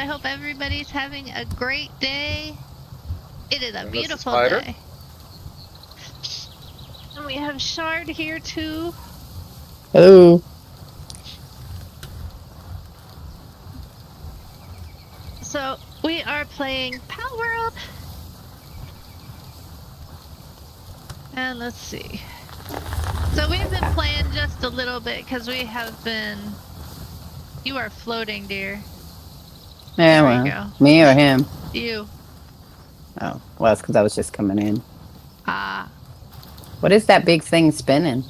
I hope everybody's having a great day. It is a beautiful day. And we have Shard here too. Hello. So we are playing Palworld. And let's see. So we've been playing just a little bit because we have been... You are floating, dear. Yeah, well, you go. Me or him? You. Oh, well, it's because I was just coming in. Ah. What is that big thing spinning?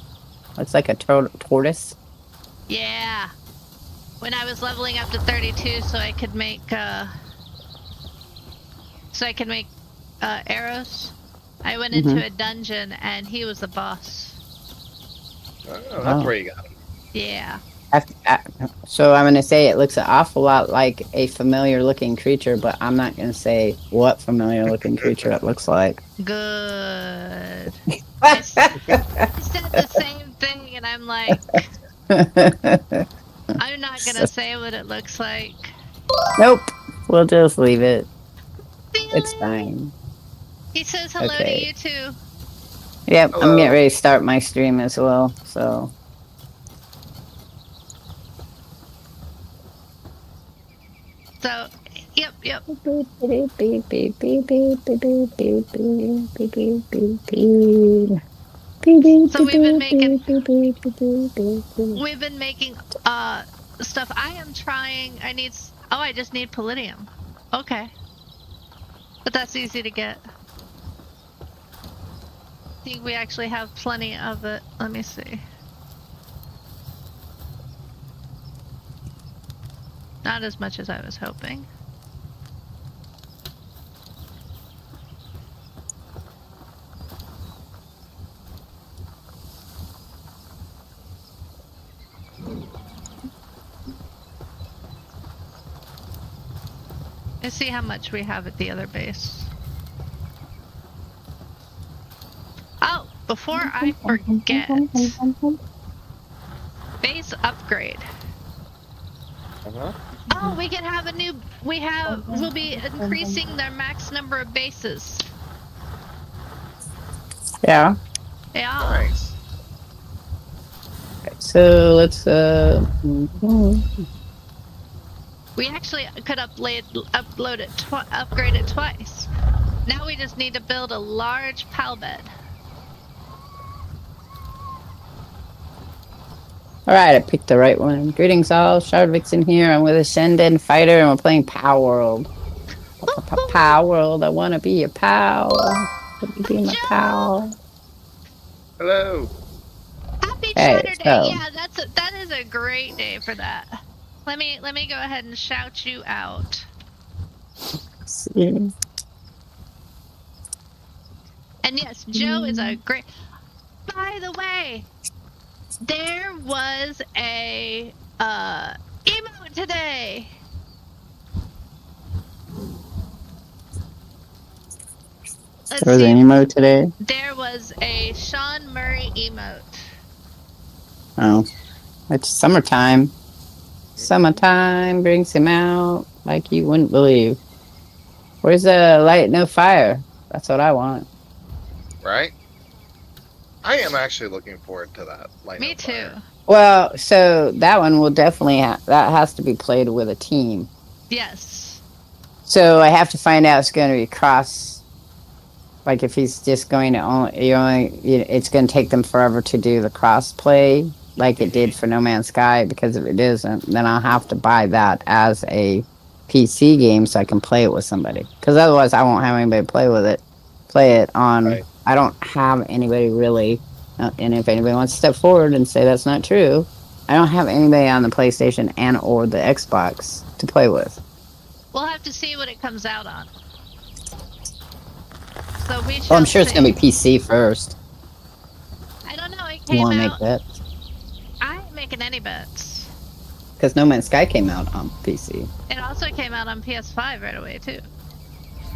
Looks like a tortoise. Yeah. When I was leveling up to 32 so I could make, arrows, I went into a dungeon and he was the boss. Oh, that's where you got him. Yeah. So I'm going to say it looks an awful lot like a familiar looking creature, but I'm not going to say what familiar looking creature it looks like. Good. I said the same thing and I'm like, I'm not going to say what it looks like. Nope. We'll just leave it. It's fine. He says hello to you too. Yep, Hello. I'm getting ready to start my stream as well, so... So, yep. So we've been making stuff. I just need palladium. Okay. But that's easy to get. I think we actually have plenty of it. Let me see. Not as much as I was hoping. Let's see how much we have at the other base. Oh, before I forget, base upgrade. Oh, we can have a new. We'll be increasing their max number of bases. Yeah. Yeah. Nice. So let's We actually could upgrade it twice. Now we just need to build a large pal bed. Alright, I picked the right one. Greetings all, Shardvixen here. I'm with a Senden fighter and we're playing Palworld. Palworld, I wanna be a pal. Let me be my pal. Hello. Happy Hey, Saturday! so- Yeah, that is a great day for that. Let me go ahead and shout you out. See. And yes, Joe is a great. By the way, there was a emote today. Let's There was see. an emote today? There was a Sean Murray emote. Oh. It's summertime. Summertime brings him out like you wouldn't believe. Where's the light no fire? That's what I want. Right? I am actually looking forward to that. Me too. Well, so that one will definitely that has to be played with a team. Yes. So I have to find out it's going to be cross. Like if he's just going to it's going to take them forever to do the cross play like it did for No Man's Sky, because if it isn't, then I'll have to buy that as a PC game so I can play it with somebody. Because otherwise I won't have anybody play it on... Right. I don't have anybody really, and if anybody wants to step forward and say that's not true, I don't have anybody on the PlayStation and or the Xbox to play with. We'll have to see what it comes out on. So we I'm sure it's going to be PC first. I don't know, it came out... You want to make bets? I ain't making any bets. Because No Man's Sky came out on PC. It also came out on PS5 right away, too.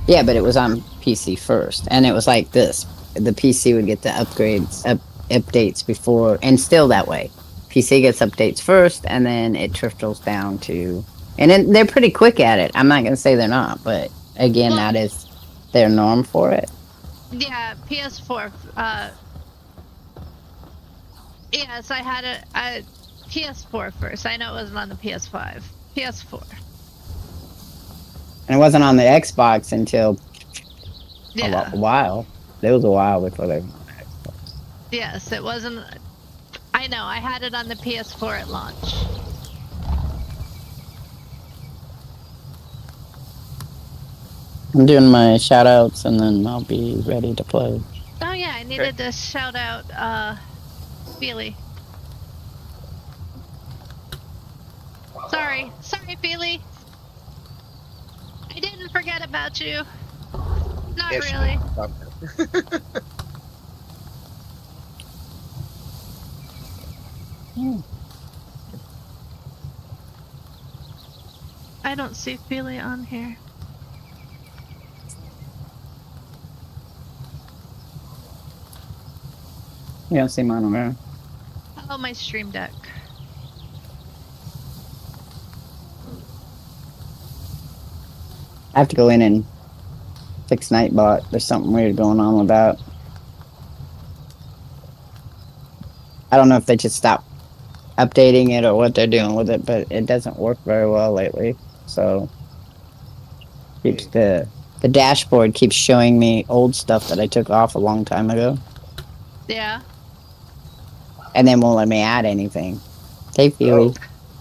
Yeah, but it was on PC first, and it was like this. The PC would get the updates before, and still that way. PC gets updates first, and then it trickles down to And they're pretty quick at it. I'm not gonna say they're not, but again, Well- that is their norm for it. Yeah, PS4. Yes, I had a PS4 first. I know it wasn't on the PS5. PS4. And it wasn't on the Xbox until Yeah. a while. It was a while before they. Yes, it wasn't. I know. I had it on the PS4 at launch. I'm doing my shout outs and then I'll be ready to play. Oh yeah, I needed to shout out Feely. Sorry, Feely. I didn't forget about you. Not Yes, you really. did. I don't see Feely on here. You don't see mine on there. Oh, my stream deck. I have to go in and fix Nightbot. There's something weird going on with that. I don't know if they just stopped updating it or what they're doing with it, but it doesn't work very well lately. So keeps the dashboard keeps showing me old stuff that I took off a long time ago, Yeah. and then won't let me add anything. Hey, Feely.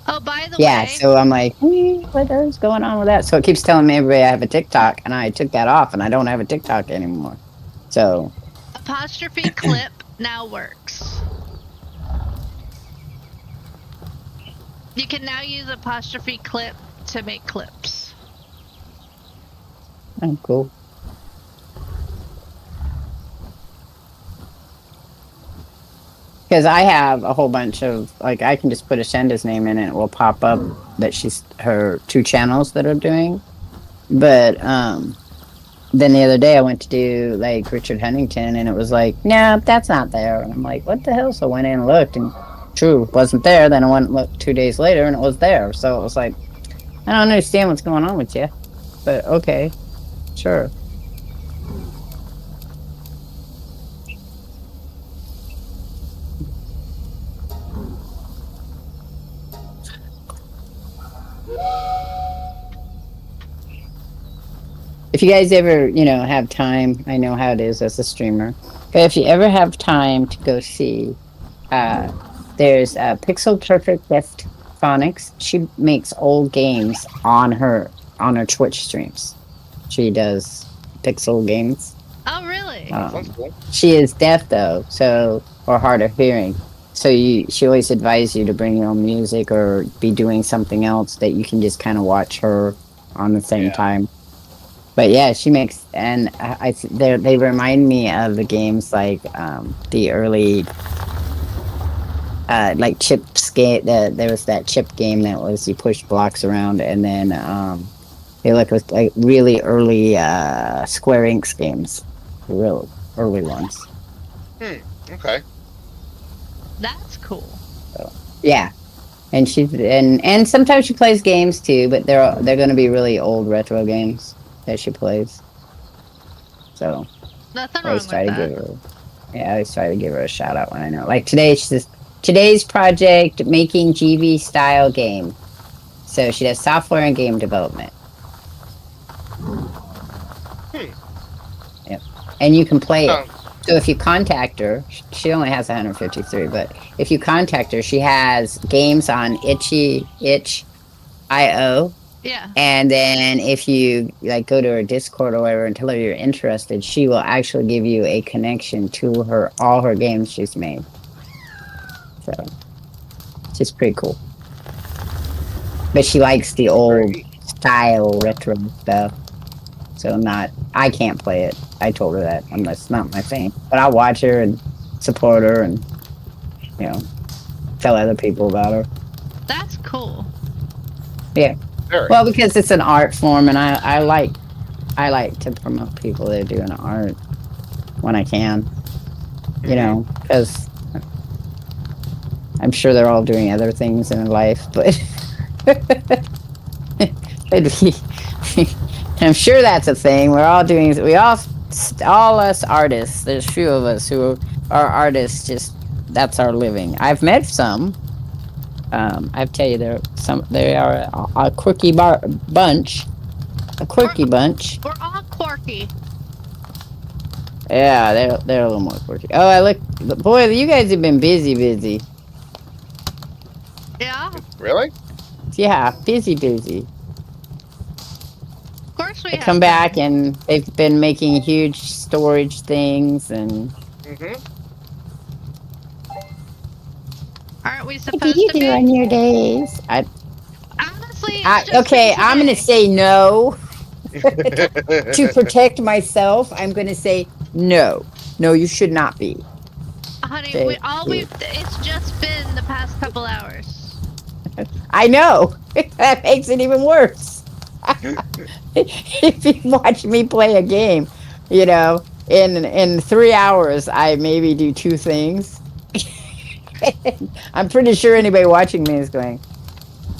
Oh, by the Yeah, way. so I'm like, what is going on with that? So it keeps telling me everybody I have a TikTok, and I took that off, and I don't have a TikTok anymore. So Apostrophe clip now works. You can now use apostrophe clip to make clips. oh, cool. Because I have a whole bunch of, like, I can just put Ascenda's name in and it will pop up that she's her 2 channels that are doing. But then the other day I went to do like Richard Huntington and it was like, no, that's not there. And I'm like, what the hell? So I went in and looked and true, wasn't there. Then I went and looked 2 days later and it was there. So it was like, I don't understand what's going on with you. But okay, sure. If you guys ever, have time, I know how it is as a streamer, but if you ever have time to go see, there's Pixel Perfect Gift Phonics. She makes old games on her Twitch streams. She does pixel games. Oh, really? Sounds cool. She is deaf though, or hard of hearing. So she always advises you to bring your own music or be doing something else that you can just kind of watch her on the same time. But yeah, she makes, and they remind me of the games like the early, like Chips game. There was that Chip game that was you push blocks around, and then they look like really early Square Enix games, real early ones. Okay. That's cool. So, yeah, and and sometimes she plays games too, but they're going to be really old retro games that she plays. So Nothing I wrong always with try to that. give her. Yeah, I always try to give her a shout out when I know. Like today, she says today's project making GB style game. So she does software and game development. Yep, and you can play it. So if you contact her, she only has 153, but if you contact her, she has games on itch.io. Yeah. And then if you like go to her Discord or whatever and tell her you're interested, she will actually give you a connection to all her games she's made. So it's just pretty cool. But she likes the old style retro stuff. So I can't play it. I told her that. It's not my thing. But I'll watch her and support her and tell other people about her. That's cool. Yeah. Very. Well, because it's an art form, and I like to promote people that are doing art when I can. Because I'm sure they're all doing other things in life, but I'm sure that's a thing. We're all doing. All us artists. There's few of us who are artists. Just that's our living. I've met some. I tell you, they are a quirky bunch. A quirky bunch. We're all quirky. Yeah, they're a little more quirky. Oh, I look, boy, you guys have been busy. Yeah, Really? Yeah, busy. of course we They have come been. back and they've been making huge storage things and. Mm-hmm. Aren't we What supposed do you to do be? on your days? Honestly, it's just Okay, been I'm gonna today. say no to protect myself. I'm gonna say no. No, you should not be. Honey, Okay. it's just been the past couple hours. I know. That makes it even worse. If you watch me play a game, in 3 hours, I maybe do 2 things. I'm pretty sure anybody watching me is going,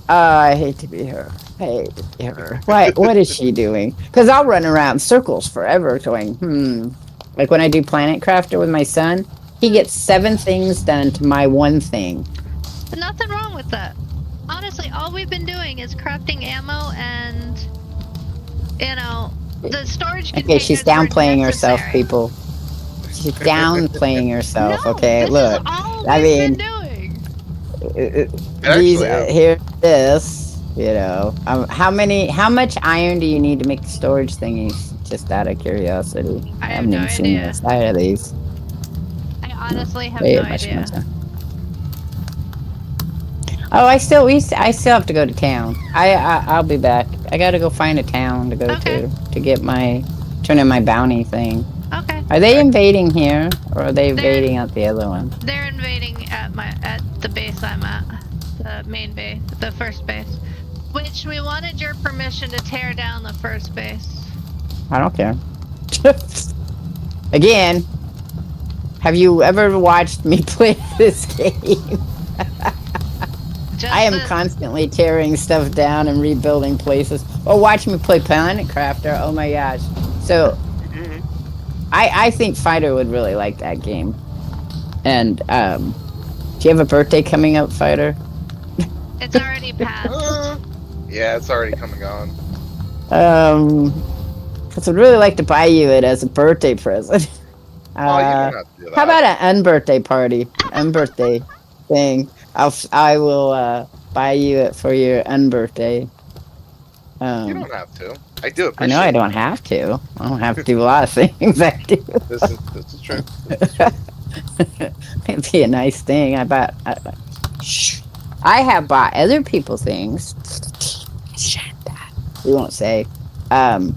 I hate to be her. I hate to be her. What is she doing? Because I'll run around in circles forever going, Like when I do Planet Crafter with my son, he gets 7 things done to my 1 thing. But nothing wrong with that. Honestly, all we've been doing is crafting ammo and, the storage containers. Okay, she's were downplaying herself, necessary. people. She's downplaying herself. No, Okay, this look. is all I we've mean, been doing. these Actually, here, this. How much iron do you need to make the storage thingies? Just out of curiosity. I have haven't no even seen idea. the side of these. I honestly have Way no much idea. more. Oh, I still have to go to town. I'll be back. I gotta go find a town to go Okay. to get turn in my bounty thing. Okay. Are they invading here or are they invading at the other one? They're invading at the base I'm at. The main base, the first base. Which we wanted your permission to tear down the first base. I don't care. Again, have you ever watched me play this game? Just I am the- constantly tearing stuff down and rebuilding places. Or watch me play Planet Crafter. Oh my gosh. So, Mhm. I think Fighter would really like that game. And, do you have a birthday coming up, Fighter? It's already passed. Yeah, it's already coming on. Because I'd really like to buy you it as a birthday present. Oh, you don't have to do that. How about an unbirthday party? Unbirthday thing. I will buy you it for your unbirthday. You don't have to. I do I appreciate know I don't have to. I don't have to do a lot of things. I do. This is true. It'd be a nice thing. I have bought other people things. We won't say. So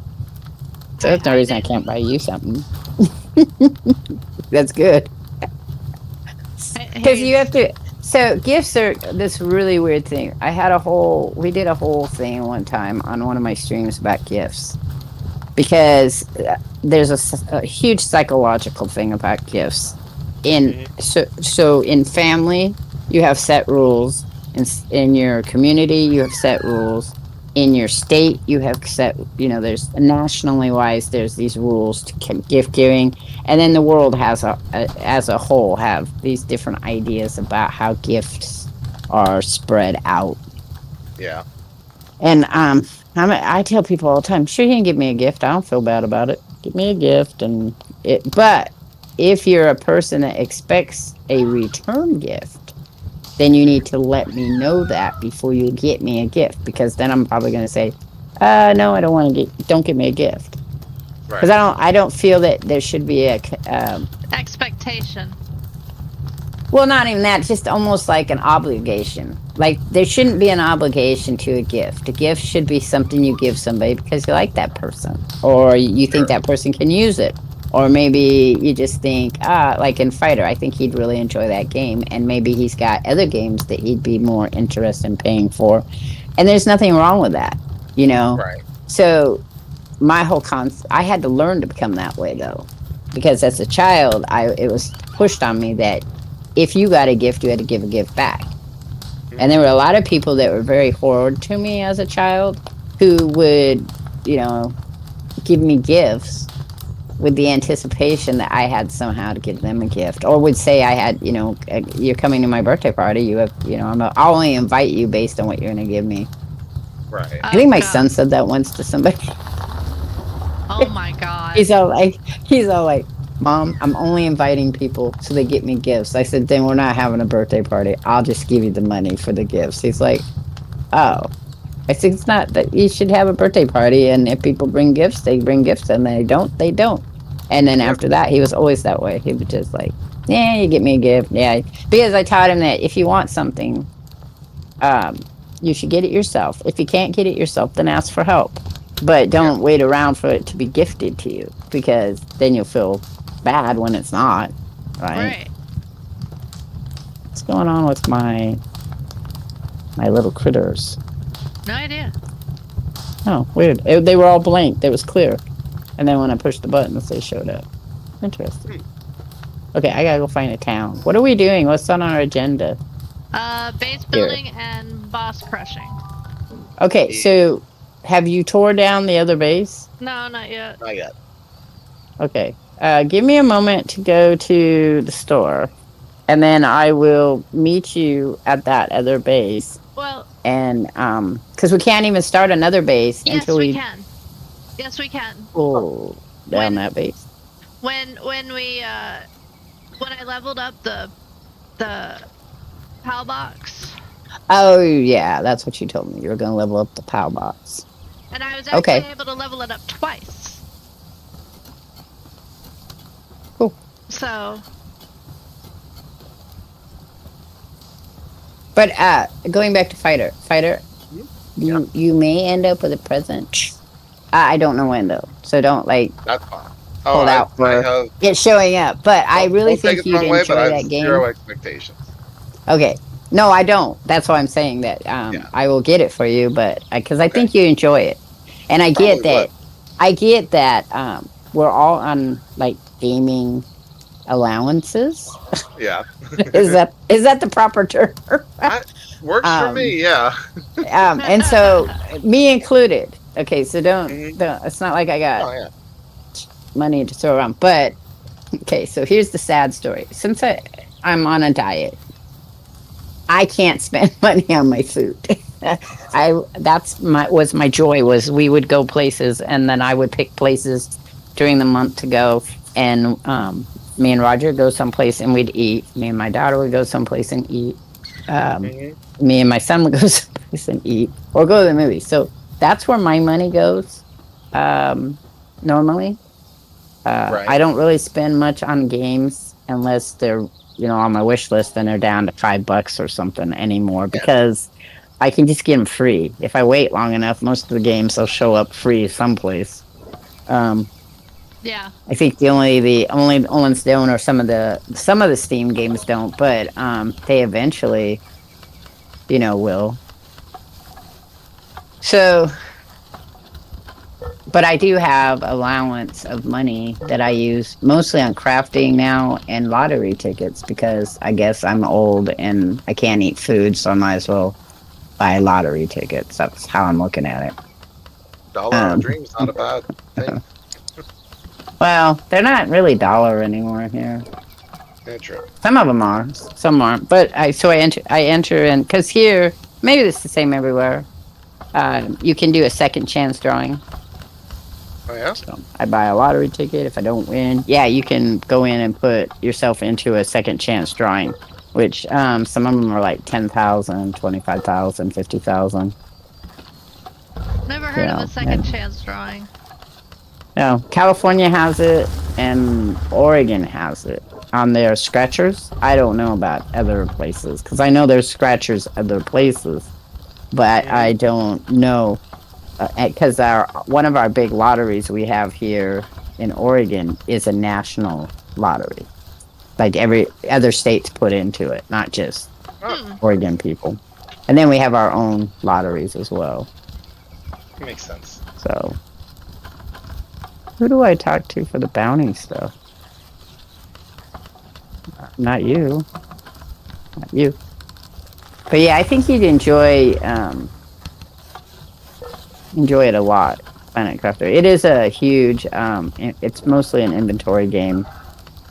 that's no reason I can't buy you something. That's good. Because you have to. So gifts are this really weird thing. We did a whole thing one time on one of my streams about gifts. Because there's a huge psychological thing about gifts. So in family, you have set rules. In your community, you have set rules. In your state, you have set, there's nationally wise, there's these rules to gift giving. And then the world as a whole have these different ideas about how gifts are spread out. Yeah. And I tell people all the time, sure, you can give me a gift. I don't feel bad about it. Give me a gift. But if you're a person that expects a return gift, then you need to let me know that before you get me a gift, because then I'm probably going to say, no, I don't want to don't give me a gift. Right. Because I don't feel that there should be a Expectation. well, not even that, just almost like an obligation. Like there shouldn't be an obligation to a gift. A gift should be something you give somebody because you like that person, or you think that person can use it. Or maybe you just think, like in Fighter, I think he'd really enjoy that game. And maybe he's got other games that he'd be more interested in paying for. And there's nothing wrong with that, Right. So my whole I had to learn to become that way, though. Because as a child, it was pushed on me that if you got a gift, you had to give a gift back. And there were a lot of people that were very horrid to me as a child. who would, give me gifts with the anticipation that I had somehow to give them a gift, or would say I had, you're coming to my birthday party. You have, I'll only invite you based on what you're going to give me. Right. I think my God. son said that once to somebody. Oh my God. he's all like, Mom, I'm only inviting people so they get me gifts. I said, then we're not having a birthday party. I'll just give you the money for the gifts. He's like, oh. I think it's not that you should have a birthday party, and if people bring gifts, they bring gifts, and they don't, they don't. And then after that, he was always that way. He would just like, yeah, you get me a gift. Yeah. Because I taught him that if you want something, you should get it yourself. If you can't get it yourself, then ask for help. But don't wait around for it to be gifted to you, because then you'll feel bad when it's not. Right? What's going on with my little critters? No idea. Oh, weird. They were all blank. It was clear. And then when I pushed the buttons, they showed up. Interesting. Okay, I gotta go find a town. What are we doing? What's on our agenda? Base building and boss crushing. Okay, so have you tore down the other base? No, not yet. Not yet. Okay. Give me a moment to go to the store, and then I will meet you at that other base. Well, and because we can't even start another base until we can. Yes, we can. pull down that base. When I leveled up the PAL box. Oh yeah, that's what you told me. You were going to level up the PAL box. And I was actually able to level it up twice. Cool. So. But going back to Fighter, you may end up with a present. I don't know when though, so don't That's fine. hold out for it showing up. But I really think you'd enjoy that game. Zero expectations. Okay, no, I don't. That's why I'm saying that. I will get it for you, but because I think you enjoy it, and I get that. I get that. We're all on gaming allowances. Yeah. is that the proper term? Works for me, yeah. And so me included. Okay, so don't it's not like I got money to throw around. But okay, so here's the sad story. Since I'm on a diet, I can't spend money on my food. was my joy was we would go places, and then I would pick places during the month to go, and me and Roger go someplace and we'd eat. Me and my daughter would go someplace and eat. Me and my son would go someplace and eat, or go to the movies. So that's where my money goes. Normally, I don't really spend much on games unless they're on my wish list, and they're down to $5 or something anymore, because I can just get them free. If I wait long enough, most of the games will show up free someplace. Yeah. I think the only ones don't, or some of the Steam games don't, but they eventually, will. So, but I do have allowance of money that I use mostly on crafting now and lottery tickets, because I guess I'm old and I can't eat food, so I might as well buy lottery tickets. That's how I'm looking at it. Dollar on a dream's not a bad thing. Well, they're not really dollar anymore here. Yeah, true. Some of them are, some aren't. But I enter in, because here, maybe it's the same everywhere. You can do a second chance drawing. Oh yeah. So I buy a lottery ticket. If I don't win, you can go in and put yourself into a second chance drawing, which some of them are like 10,000, 25,000, 50,000. Never heard of a second chance drawing. No, California has it, and Oregon has it on their scratchers. I don't know about other places, because I know there's scratchers other places, but I don't know, because one of our big lotteries we have here in Oregon is a national lottery. Like every other state's put into it, not just Oregon people. And then we have our own lotteries as well. Makes sense. So, who do I talk to for the bounty stuff? Not you. Not you. But yeah, I think you'd enjoy enjoy it a lot. Planet Crafter. It is a huge. It's mostly an inventory game.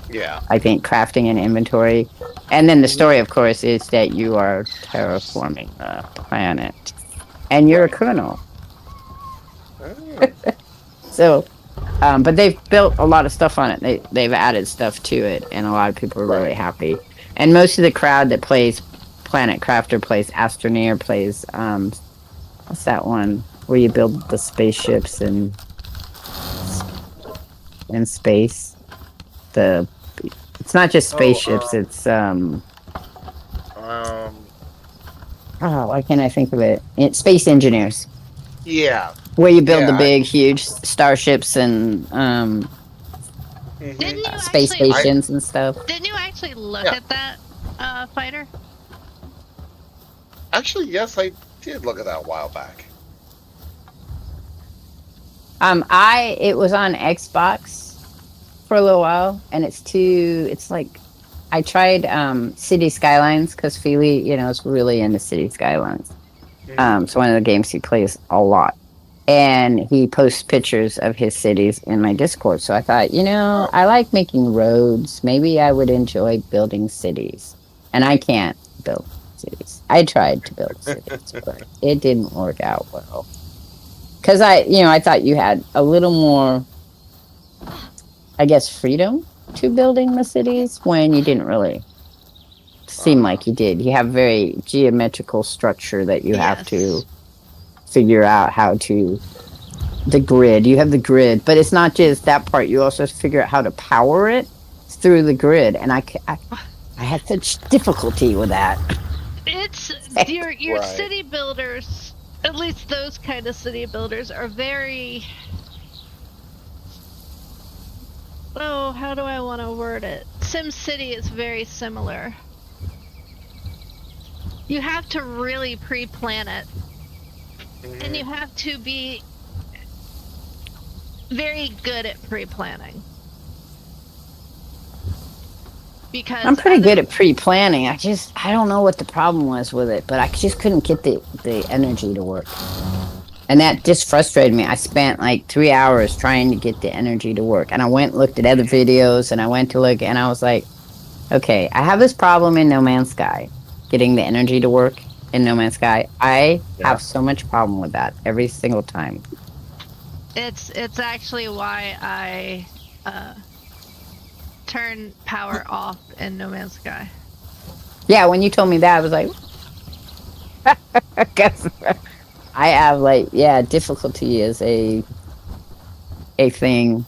Yeah. I think crafting and inventory, and then the story, of course, is that you are terraforming the planet, and you're a Right. criminal. Oh, So, but they've built a lot of stuff on it. They've added stuff to it, and a lot of people are really right. happy. And most of the crowd that plays Planet Crafter plays Astroneer, plays what's that one where you build the spaceships in space? The It's not just spaceships. It's Um. oh, why can't I think of it? It's Space Engineers, Yeah. where you build the Yeah. big, huge starships and Mhm. Didn't you space actually? stations and stuff. Didn't you actually look Yeah. at that fighter? Actually, yes, I did look at that a while back. It was on Xbox for a little while, and it's like I tried City Skylines because Feely, is really into City Skylines. Mhm. It's one of the games he plays a lot. And he posts pictures of his cities in my Discord. So I thought, Oh, I like making roads. Maybe I would enjoy building cities. And I can't build cities. I tried to build cities, but it didn't work out well. Because I thought you had a little more, I guess, freedom to building the cities when you didn't really seem like you did. You have very geometrical structure that you have to Yes. figure out how to the grid. You have the grid, but it's not just that part. You also have to figure out how to power it through the grid, and I had such difficulty with that. It's your Right. city builders. At least those kind of city builders are very. Oh, how do I want to word it? SimCity is very similar. You have to really pre-plan it, and you have to be very good at pre-planning. Because I'm pretty good at pre-planning. I don't know what the problem was with it, but I just couldn't get the energy to work. And that just frustrated me. I spent like 3 hours trying to get the energy to work. And I went and looked at other videos, and I went to look, and I was like, okay, I have this problem in No Man's Sky, getting the energy to work in No Man's Sky. I have so much problem with that every single time. It's actually why I turn power off in No Man's Sky. Yeah, when you told me that, I was like, guess I have difficulty is a thing.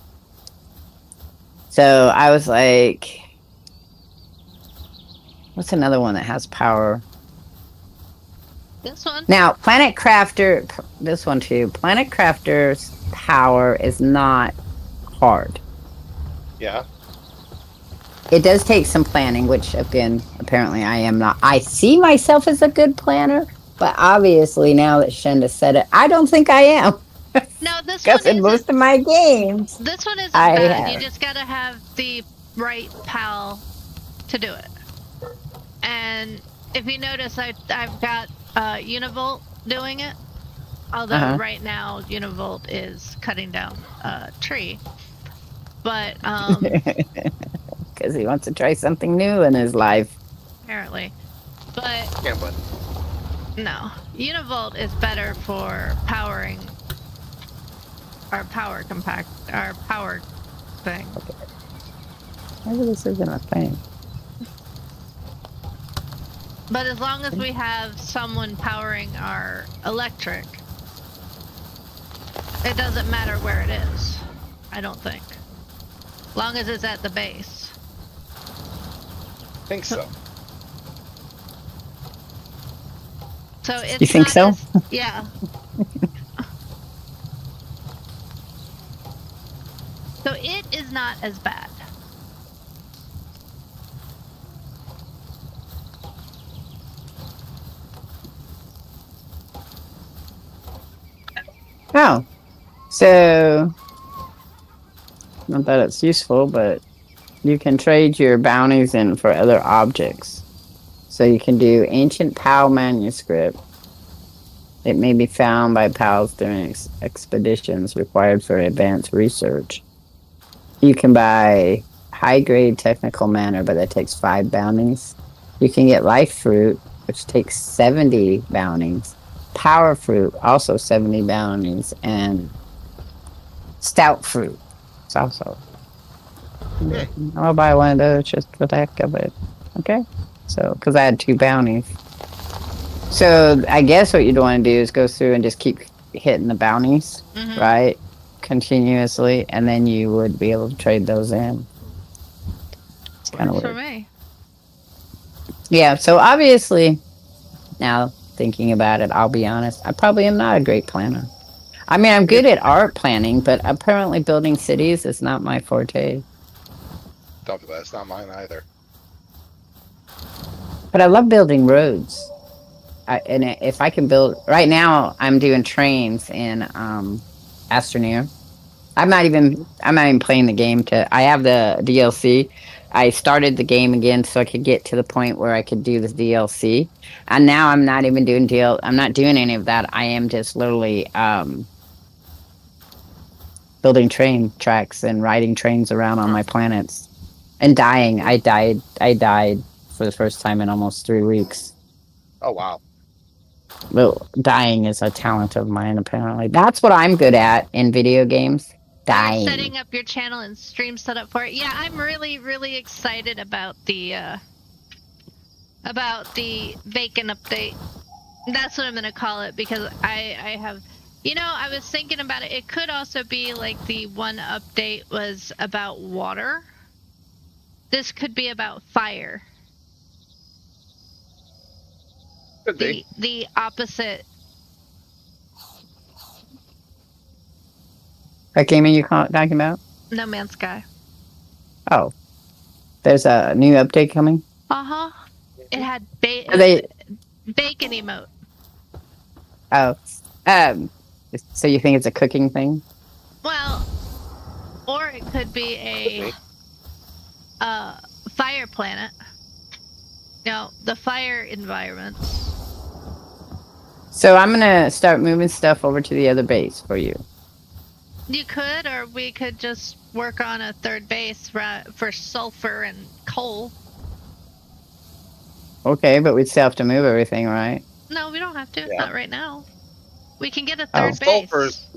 So I was like, what's another one that has power? This one. Now, Planet Crafter, this one too. Planet Crafter's power is not hard. Yeah. It does take some planning, which again, apparently I am not. I see myself as a good planner, but obviously now that Shenda said it, I don't think I am. No, this one Because in isn't. most of my games, This one isn't I bad. have. You just gotta have the right pal to do it. And if you notice, I've got Univolt doing it. Although right now Univolt is cutting down a tree. But because he wants to try something new in his life. apparently. But Yeah, but no. Univolt is better for powering our power thing. Maybe this isn't a thing. But as long as we have someone powering our electric, it doesn't matter where it is, I don't think. Long as it's at the base. I think so. So it's You think not so? as- yeah. So it is not as bad. Oh. So, not that it's useful, but you can trade your bounties in for other objects. So you can do Ancient POW manuscript. It may be found by pals during expeditions required for advanced research. You can buy high-grade technical manner, but that takes 5 bounties. You can get life fruit, which takes 70 bounties. Power fruit, also 70 bounties. And stout fruit. It's also. I'll buy one of those just for the heck of it. Okay? So, because I had 2 bounties. So, I guess what you'd want to do is go through and just keep hitting the bounties, right? Continuously, and then you would be able to trade those in. It's kind of weird. For me. Yeah, so obviously, now thinking about it, I'll be honest, I probably am not a great planner. I mean, I'm good at art planning, but apparently building cities is not my forte. Don't do that. It's not mine either. But I love building roads. And if I can build... Right now, I'm doing trains in Astroneer. I'm not even playing the game I have the DLC. I started the game again so I could get to the point where I could do the DLC. And now I'm not even doing I'm not doing any of that. I am just literally building train tracks and riding trains around on my planets. And dying. I died for the first time in almost 3 weeks. Oh, wow. Well, dying is a talent of mine, apparently. That's what I'm good at in video games. Dying. Setting up your channel and stream setup for it. Yeah, I'm really, really excited about the bacon update. That's what I'm gonna call it, because I have, you know, I was thinking about it. It could also be like the one update was about water. This could be about fire. Could be. The opposite. What game are you talking about? No Man's Sky. Oh. There's a new update coming? Uh-huh. It had bacon emote. Oh. So you think it's a cooking thing? Well, or it could be a fire planet. You know, the fire environment. So I'm gonna start moving stuff over to the other base for you. You could, or we could just work on a third base for sulfur and coal. Okay, but we'd still have to move everything, right? No, we don't have to. Yeah. Not right now. We can get a third base.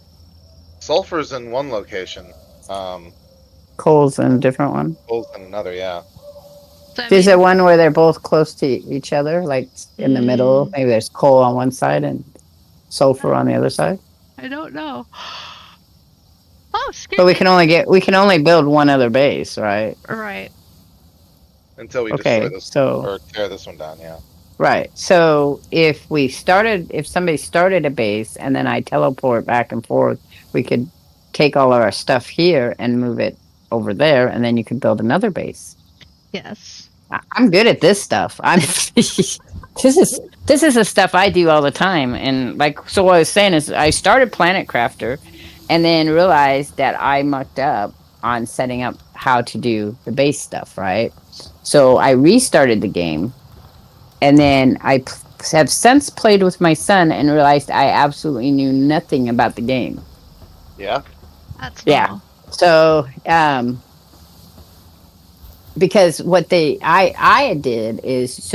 Sulfur's in one location. Coal's in a different one. Coal's in another, yeah. So, Is there one where they're both close to each other, like in the middle? Maybe there's coal on one side and sulfur on the other side. I don't know. Oh, excuse But me. we can only build one other base, right? Right. Until we Okay, destroy this so or tear this one down, yeah. right. So if somebody started a base and then I teleport back and forth, we could take all of our stuff here and move it over there, and then you could build another base. Yes. I'm good at this stuff. This is the stuff I do all the time. And so what I was saying is I started Planet Crafter and then realized that I mucked up on setting up how to do the base stuff, right? So I restarted the game, and then I have since played with my son and realized I absolutely knew nothing about the game. Yeah? That's Yeah. normal. So, because what I did is,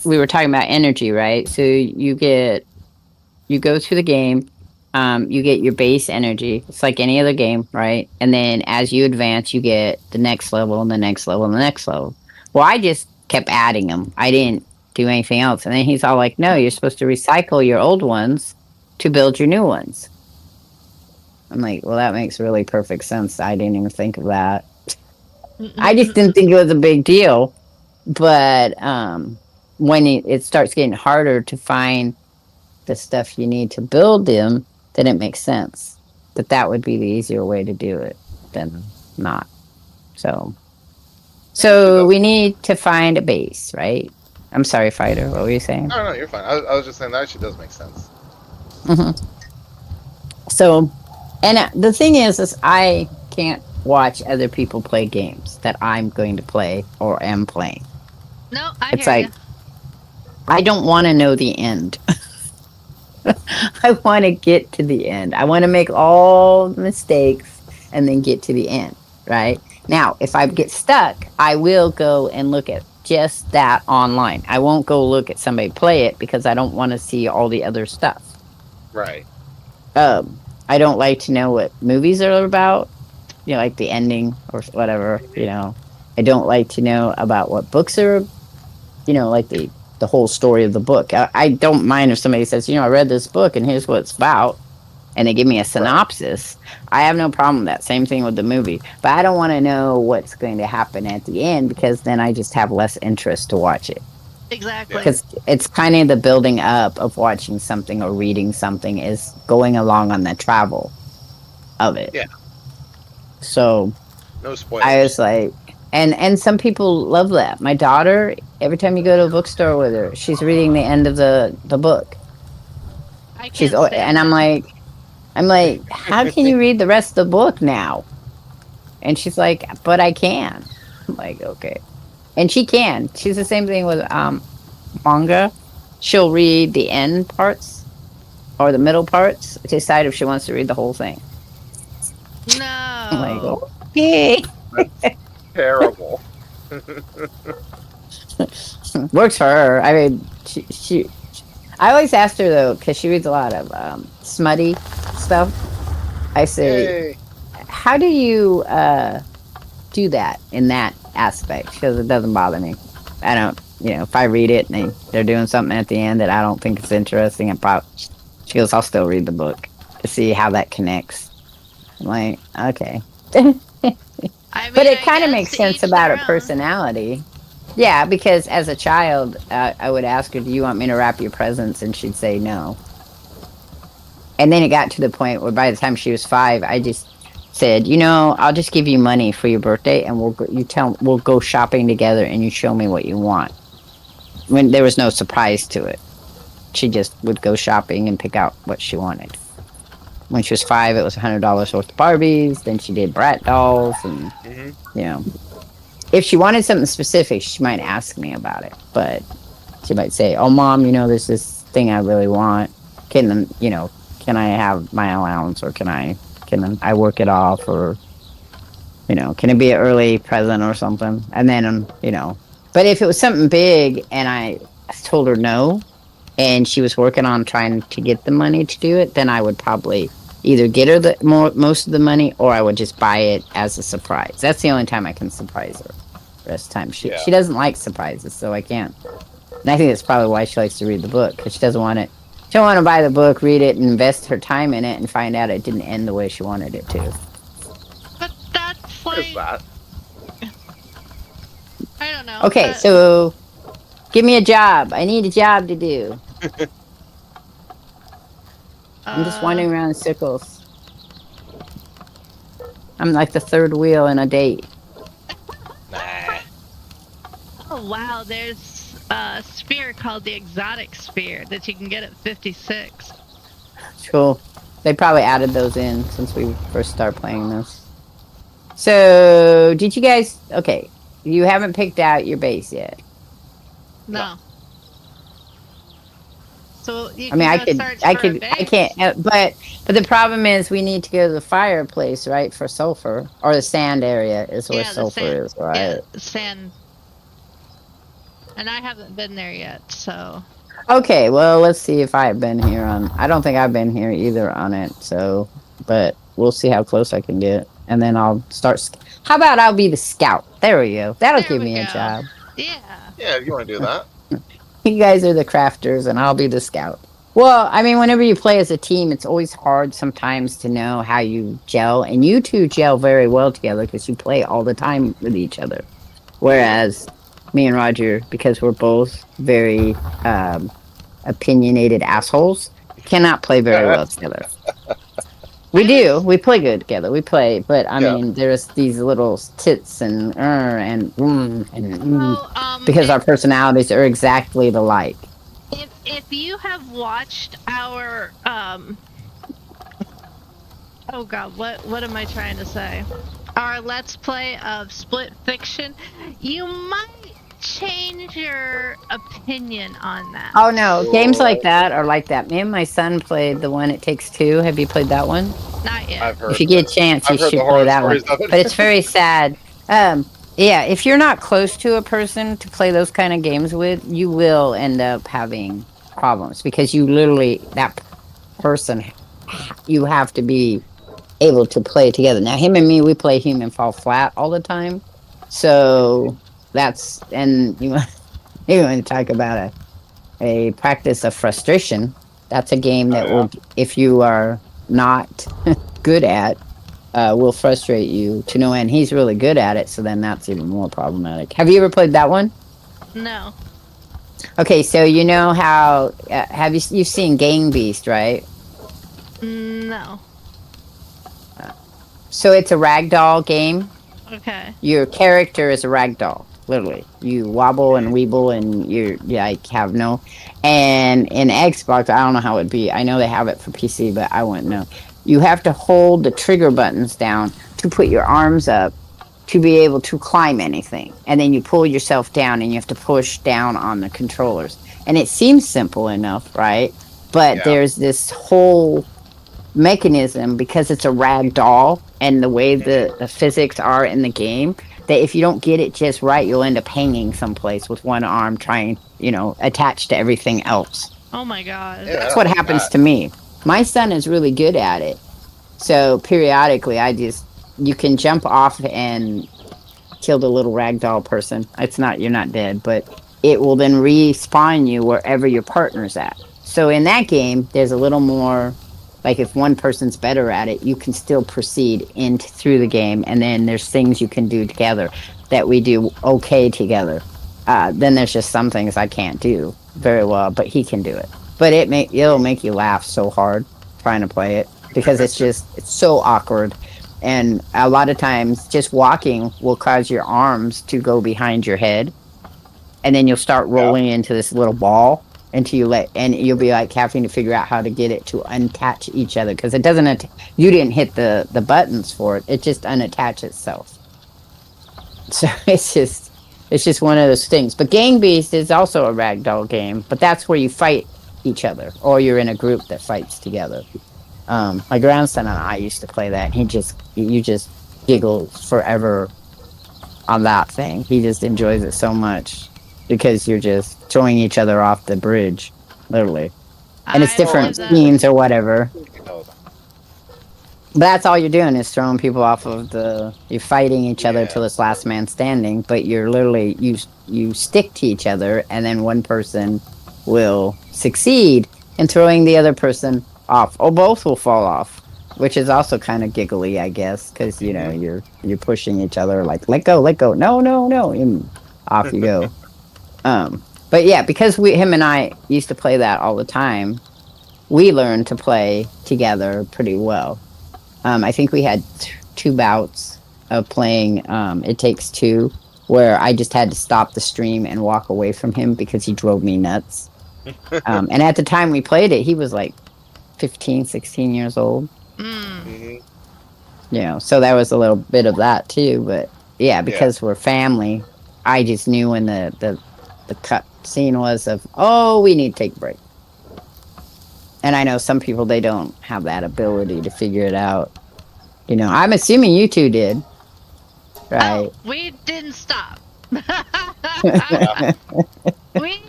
we were talking about energy, right? So you go through the game, you get your base energy. It's like any other game, right? And then as you advance, you get the next level and the next level and the next level. Well, I just kept adding them. I didn't do anything else. And then he's all like, no, you're supposed to recycle your old ones to build your new ones. I'm like, well, that makes really perfect sense. I didn't even think of that. I just didn't think it was a big deal. But when it starts getting harder to find the stuff you need to build them, then it makes sense that would be the easier way to do it than not. So we need to find a base, right? I'm sorry, Fighter. What were you saying? No, you're fine. I was just saying that actually does make sense. Mm-hmm. So, and the thing is I can't watch other people play games that I'm going to play or am playing. No, I It's hear like, you. I don't want to know the end. I want to get to the end. I want to make all the mistakes and then get to the end, right? Now, if I get stuck, I will go and look at just that online. I won't go look at somebody play it because I don't want to see all the other stuff. Right. I don't like to know what movies are about, like the ending or whatever, I don't like to know about what books are, like the whole story of the book. I don't mind if somebody says, I read this book and here's what it's about, and they give me a synopsis. Right. I have no problem with that. Same thing with the movie. But I don't want to know what's going to happen at the end because then I just have less interest to watch it. Exactly. Because it's kind of the building up of watching something or reading something is going along on the travel of it. Yeah. So no spoilers. I was like, and some people love that. My daughter, every time you go to a bookstore with her, she's reading the end of the book. I can't and I'm like, how can you read the rest of the book now? And she's like, but I can. I'm like, okay. And she can. She's the same thing with manga. She'll read the end parts or the middle parts to decide if she wants to read the whole thing. No. I'm like, okay. That's terrible. Works for her. I mean, she I always asked her though, because she reads a lot of smutty stuff. I say, Yay. How do you do that in that aspect? She goes, it doesn't bother me. I don't, if I read it and they're doing something at the end that I don't think is interesting, she goes, I'll still read the book to see how that connects. I'm like, okay. But it kind of makes sense about her personality. Yeah, because as a child, I would ask her, do you want me to wrap your presents? And she'd say no. And then it got to the point where by the time she was 5, I just said, I'll just give you money for your birthday and we'll go shopping together and you show me what you want. When there was no surprise to it. She just would go shopping and pick out what she wanted. When she was 5, it was $100 worth of Barbies. Then she did Brat dolls and, If she wanted something specific, she might ask me about it. But she might say, oh, Mom, there's this thing I really want. Can I have my allowance or can I work it off or, can it be an early present or something? And then, but if it was something big and I told her no and she was working on trying to get the money to do it, then I would probably either get her most of the money or I would just buy it as a surprise. That's the only time I can surprise her. The rest of the time, she doesn't like surprises, so I can't. And I think that's probably why she likes to read the book, because she doesn't want it. She don't want to buy the book, read it, and invest her time in it, and find out it didn't end the way she wanted it to. But that's like... What is that? I don't know. Okay, so give me a job. I need a job to do. I'm just wandering around in circles. I'm like the third wheel in a date. Nah. Oh, wow. There's a sphere called the Exotic Sphere that you can get at 56. Cool. They probably added those in since we first started playing this. So, did you guys... Okay, you haven't picked out your base yet. No. So you can I can't, but the problem is we need to go to the fireplace, right, for sulfur, or the sand area is where sulfur is, right? Yeah, sand. And I haven't been there yet, so. Okay, well, let's see if I've been here on. I don't think I've been here either on it, so, but we'll see how close I can get, and then I'll start. How about I'll be the scout? There we go. That'll give me a job. Yeah. Yeah, if you want to do that. You guys are the crafters, and I'll be the scout. Well, I mean, whenever you play as a team, it's always hard sometimes to know how you gel. And you two gel very well together because you play all the time with each other. Whereas me and Roger, because we're both very opinionated assholes, cannot play very well together. We do. We play good together. We play, but I mean, there's these little tits and because our personalities are exactly alike. If you have watched our oh god, what am I trying to say? Our Let's Play of Split Fiction, you might change your opinion on that. Oh no, games like that are like that. Me and my son played the one It Takes Two. Have you played that one? Not yet. I've heard. If you get a chance, you I've heard should the play horror that one. stories of it. But it's very sad. Yeah, if you're not close to a person to play those kind of games with, you will end up having problems because you literally that person you have to be able to play together. Now, him and me, we play Human Fall Flat all the time, so that's and you want to talk about a practice of frustration. That's a game that will, if you are not good at, will frustrate you to no end. He's really good at it, so then that's even more problematic. Have you ever played that one? No. Okay, so you know how have you've seen Gang Beast, right? No. So it's a ragdoll game. Okay. Your character is a ragdoll, literally. You wobble and weeble, and you like have no. And in Xbox, I don't know how it'd be. I know they have it for PC, but I wouldn't know. You have to hold the trigger buttons down to put your arms up to be able to climb anything. And then you pull yourself down and you have to push down on the controllers. And it seems simple enough, right? But there's this whole mechanism because it's a rag doll and the way the physics are in the game that if you don't get it just right, you'll end up hanging someplace with one arm trying, attached to everything else. Oh my god. Yeah, That's what happens to me. My son is really good at it. So periodically you can jump off and kill the little ragdoll person. You're not dead, but it will then respawn you wherever your partner's at. So in that game, there's a little more, like if one person's better at it, you can still proceed through the game. And then there's things you can do together that we do okay together. Then there's just some things I can't do very well, but he can do it. But it'll make you laugh so hard trying to play it because it's so awkward. And a lot of times just walking will cause your arms to go behind your head. And then you'll start rolling into this little ball until and you'll be like having to figure out how to get it to unattach each other because it doesn't, you didn't hit the buttons for it. It just unattach itself. So it's just one of those things. But Gang Beast is also a ragdoll game, but that's where you fight each other or you're in a group that fights together. My grandson and I used to play that. And you just giggle forever on that thing. He just enjoys it so much because you're just throwing each other off the bridge, literally. And it's different scenes or whatever. But that's all you're doing is throwing people off of you're fighting each other till it's last man standing, but you're literally, you stick to each other and then one person will succeed in throwing the other person off, or both will fall off, which is also kind of giggly, I guess, because you're pushing each other like let go, no, and off you go. But yeah, because him and I used to play that all the time, we learned to play together pretty well. I think we had 2 bouts of playing It Takes Two, where I just had to stop the stream and walk away from him because he drove me nuts. And at the time we played it, he was like 15, 16 years old. So there was a little bit of that too. But yeah, because we're family, I just knew when the cut scene was of, we need to take a break. And I know some people, they don't have that ability to figure it out. I'm assuming you two did, right? Oh, we didn't stop. We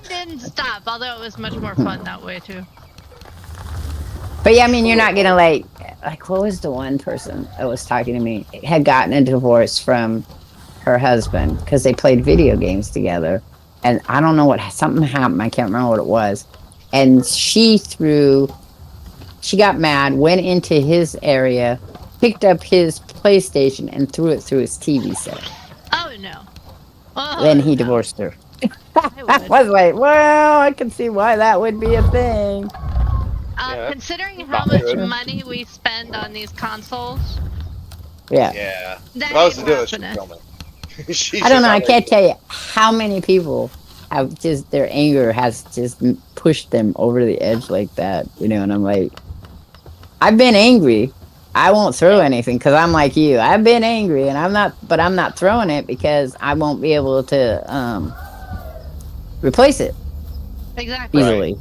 didn't stop, although it was much more fun that way too. But yeah, I mean, you're not gonna like what was the one person that was talking to me had gotten a divorce from her husband because they played video games together, and I don't know something happened. I can't remember what it was, and she got mad, went into his area, picked up his PlayStation, and threw it through his TV set. Oh no! Oh, Then he divorced her. I was like, well, I can see why that would be a thing. Considering how much money we spend on these consoles. Yeah. Yeah. That If I was to ain't do it, happening. I don't know. I can't tell you how many people have just their anger has just pushed them over the edge like that. And I'm like, I've been angry. I won't throw anything because I'm like you. I've been angry and I'm not throwing it because I won't be able to replace it Exactly. easily.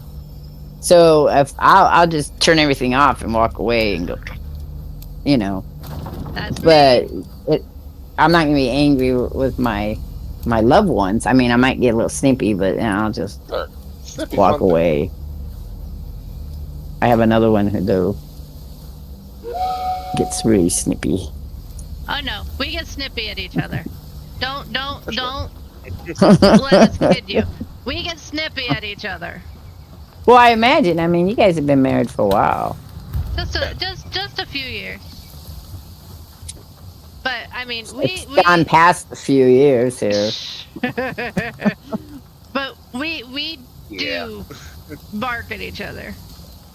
So if I'll just turn everything off and walk away and go, you know. That's But me. I'm not gonna be angry with my loved ones. I mean, I might get a little snippy, but I'll just Sure. Snippy's walk fun too. away. I have another one who though gets really snippy. Oh no, we get snippy at each other. Don't For sure. let us kid you. We get snippy at each other. Well, I imagine. I mean, you guys have been married for a while. Just a few years. But I mean, It's gone past a few years here. but we Yeah. do bark at each other.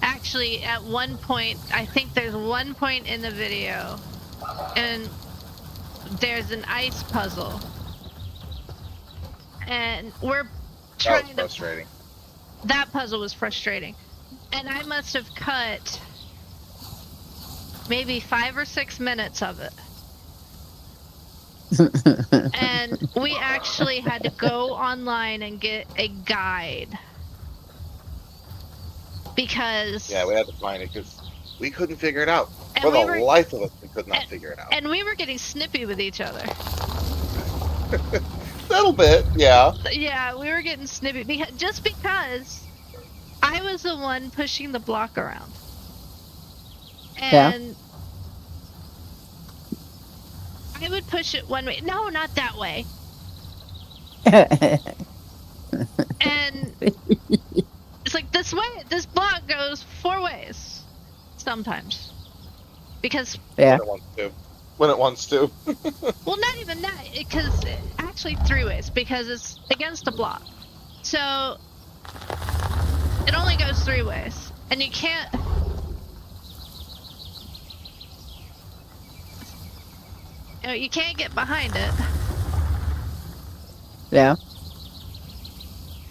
Actually, at one point, I think there's one point in the video, and there's an ice puzzle, and we're That was trying to. frustrating. That puzzle was frustrating, and I must have cut maybe 5 or 6 minutes of it. And we actually had to go online and get a guide because Yeah, we had to find it because we couldn't figure it out. And For we the were- life of us, we could not figure it out. and we were getting snippy with each other. Little bit, yeah. Yeah, we were getting snippy just because I was the one pushing the block around. Yeah. And I would push it one way. No, not that way. And it's like this way. This block goes 4 ways. Sometimes. Because, Yeah. When it wants to. well, not even that. Because actually 3 ways. Because it's against the block. So it only goes 3 ways. And you can't. You can't get behind it. Yeah.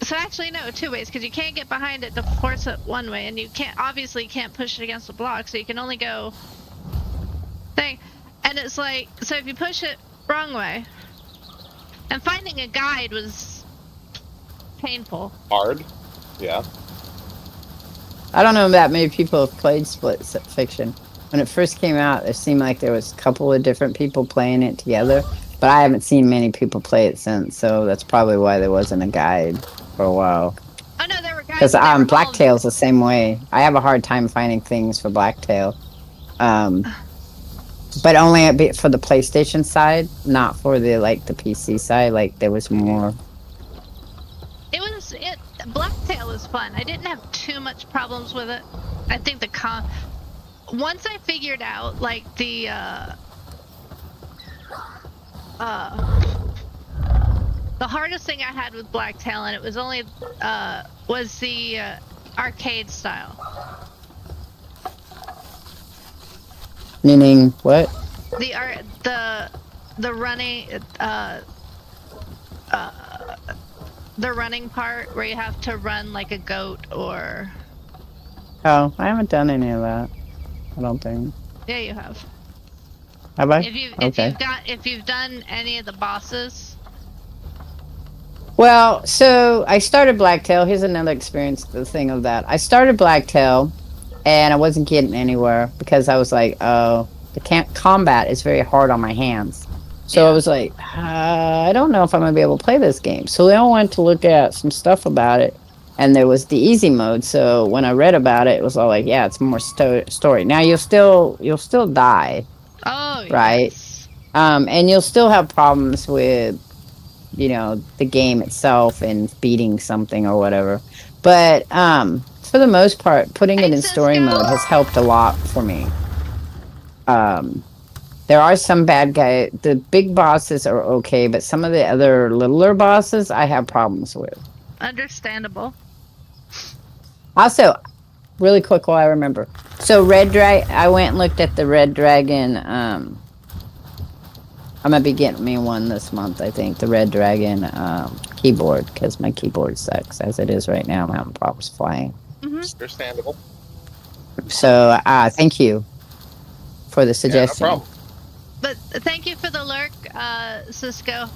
So actually, no, 2 ways, because you can't get behind it to force it 1 way, and you obviously can't push it against the block, so you can only go thing. And it's like, so if you push it wrong way, and finding a guide was painful. Hard. Yeah. I don't know that many people have played Split Fiction. When it first came out, it seemed like there was a couple of different people playing it together, but I haven't seen many people play it since, so that's probably why there wasn't a guide for a while. Oh no, there were guides. Because but they were all- Blacktail's the same way. I have a hard time finding things for Blacktail. But only a bit for the PlayStation side, not for the PC side. Like there was more. Blacktail was fun. I didn't have too much problems with it. I think once I figured out like the hardest thing I had with Blacktail, and it was only was the arcade style. Meaning what? The running the running part where you have to run like a goat or. Oh, I haven't done any of that. I don't think. Yeah, you have. Have I? If you've done any of the bosses. Well, so I started Blacktail. Here's another experience, the thing of that. I started Blacktail, and I wasn't getting anywhere because I was like, oh, the combat is very hard on my hands. So I was like, I don't know if I'm going to be able to play this game. So then I went to look at some stuff about it, and there was the easy mode. So when I read about it, it was all like, yeah, it's more story. Now you'll still die. Oh, right. Yes. And you'll still have problems with, the game itself and beating something or whatever. But for the most part, putting it in story mode has helped a lot for me. There are some bad guys. The big bosses are okay, but some of the other littler bosses I have problems with. Understandable. Also, really quick while I remember. So I went and looked at the Red Dragon. I'm going to be getting me one this month, I think. The Red Dragon keyboard, because my keyboard sucks as it is right now. I'm having problems flying. Mm-hmm. Understandable. So, thank you for the suggestion. Yeah, no problem. But thank you for the lurk, Cisco.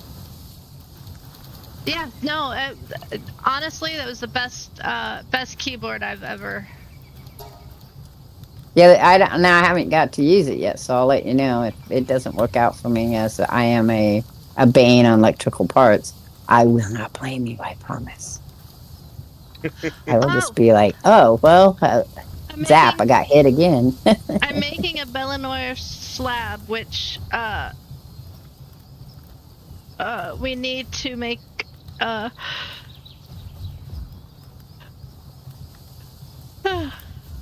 Yeah, no, honestly, that was the best keyboard I've ever. Yeah, I haven't got to use it yet, so I'll let you know if it doesn't work out for me. As I am a bane on electrical parts, I will not blame you. I promise. I will just Oh, be like, oh well, I'm zap! I making, got hit again. I'm making a Bellinor slab, which we need to make uh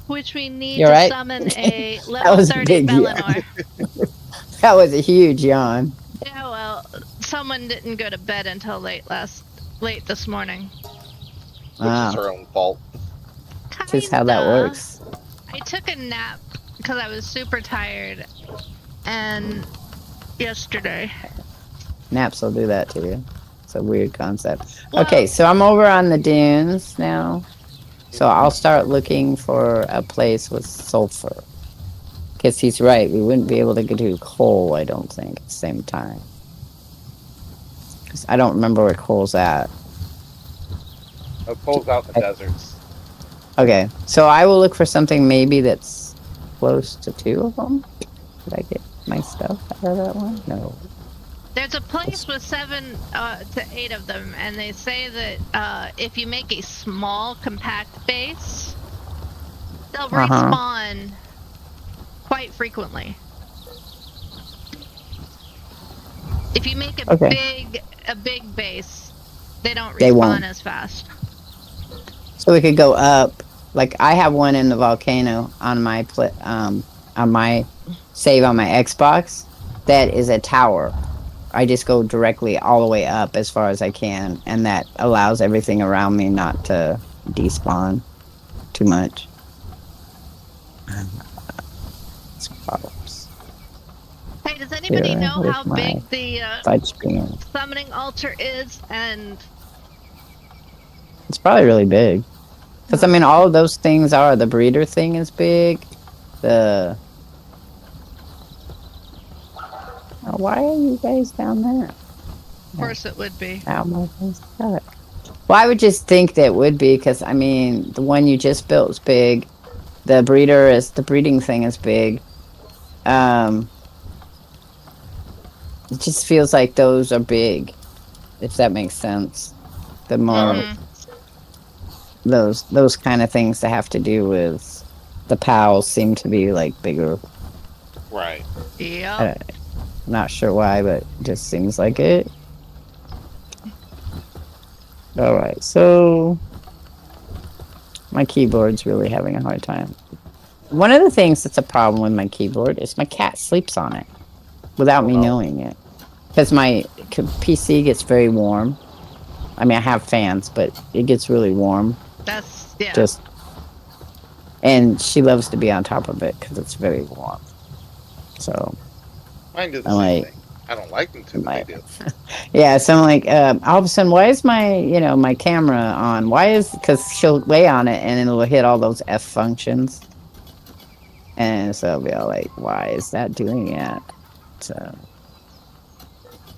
which we need You're to right. summon a That level was a 30 big yawn. Bellinor. That was a huge yawn. Yeah, well, someone didn't go to bed until late this morning. Which is Wow, her own fault. just how that Kinda. works. I took a nap because I was super tired, and yesterday. Naps will do that to you. It's a weird concept. Well, Okay, so I'm over on the dunes now. So I'll start looking for a place with sulfur. Because he's right, we wouldn't be able to do coal, I don't think, at the same time. Because I don't remember where coal's at. It pulls out in the deserts. Okay, so I will look for something maybe that's close to 2 of them. Did I get my stuff out of that one? No. there's a place with 7 to 8 of them, and they say that if you make a small, compact base, they'll respawn quite frequently. If you make a big base, they don't respawn as fast. So we could go up. Like I have one in the volcano on my save on my Xbox. That is a tower. I just go directly all the way up as far as I can, and that allows everything around me not to despawn too much. It's problems. Hey, does anybody know how big the summoning altar is? And it's probably really big. Because I mean, all of those things are the breeder thing is big. The why are you guys down there? Of course it would be. Well, I would just think that would be because I mean the one you just built is big. The breeding thing is big. It just feels like those are big, if that makes sense. The more those kind of things that have to do with the pals seem to be like bigger. Right. Yeah. Not sure why, but it just seems like it. Alright, so my keyboard's really having a hard time. One of the things that's a problem with my keyboard is my cat sleeps on it without me knowing it. Because my PC gets very warm. I mean, I have fans, but it gets really warm. And she loves to be on top of it because it's very warm. So mine do the same thing. I don't like them to, but they do. Yeah, so I'm like, all of a sudden, why is my camera on? Because she'll lay on it and it'll hit all those F functions. And so I'll be all like, why is that doing it? So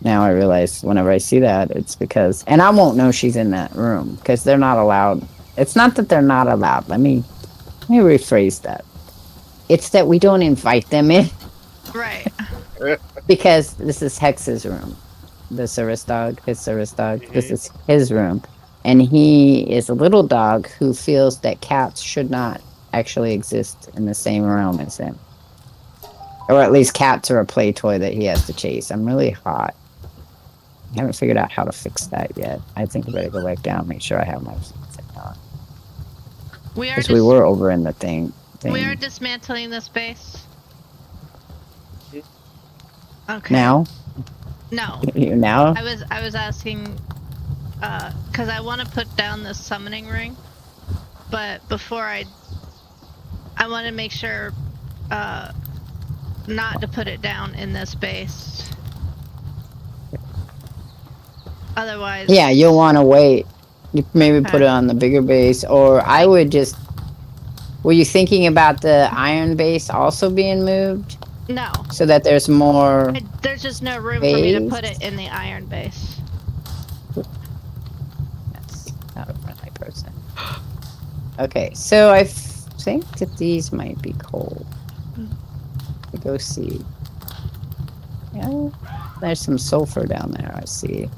now I realize whenever I see that, it's because, and I won't know she's in that room because they're not allowed. It's not that they're not allowed. Let me rephrase that. It's that we don't invite them in. Right. Because this is Hex's room. The service dog, his service dog. Mm-hmm. This is his room. And he is a little dog who feels that cats should not actually exist in the same realm as him. Or at least cats are a play toy that he has to chase. I'm really hot. I haven't figured out how to fix that yet. I think I better go back down and make sure I have my thing on. Because we were over in the thing. We are dismantling this base. Okay. Now? No. Now? I was asking because I want to put down this summoning ring, but before I want to make sure not to put it down in this base. Otherwise. Yeah, you'll want to wait. You maybe put it on the bigger base, or I would just. Were you thinking about the iron base also being moved? No. So that there's more. There's just no room for me to put it in the iron base. Okay, so I think that these might be coal. To go see. Yeah, there's some sulfur down there. I see.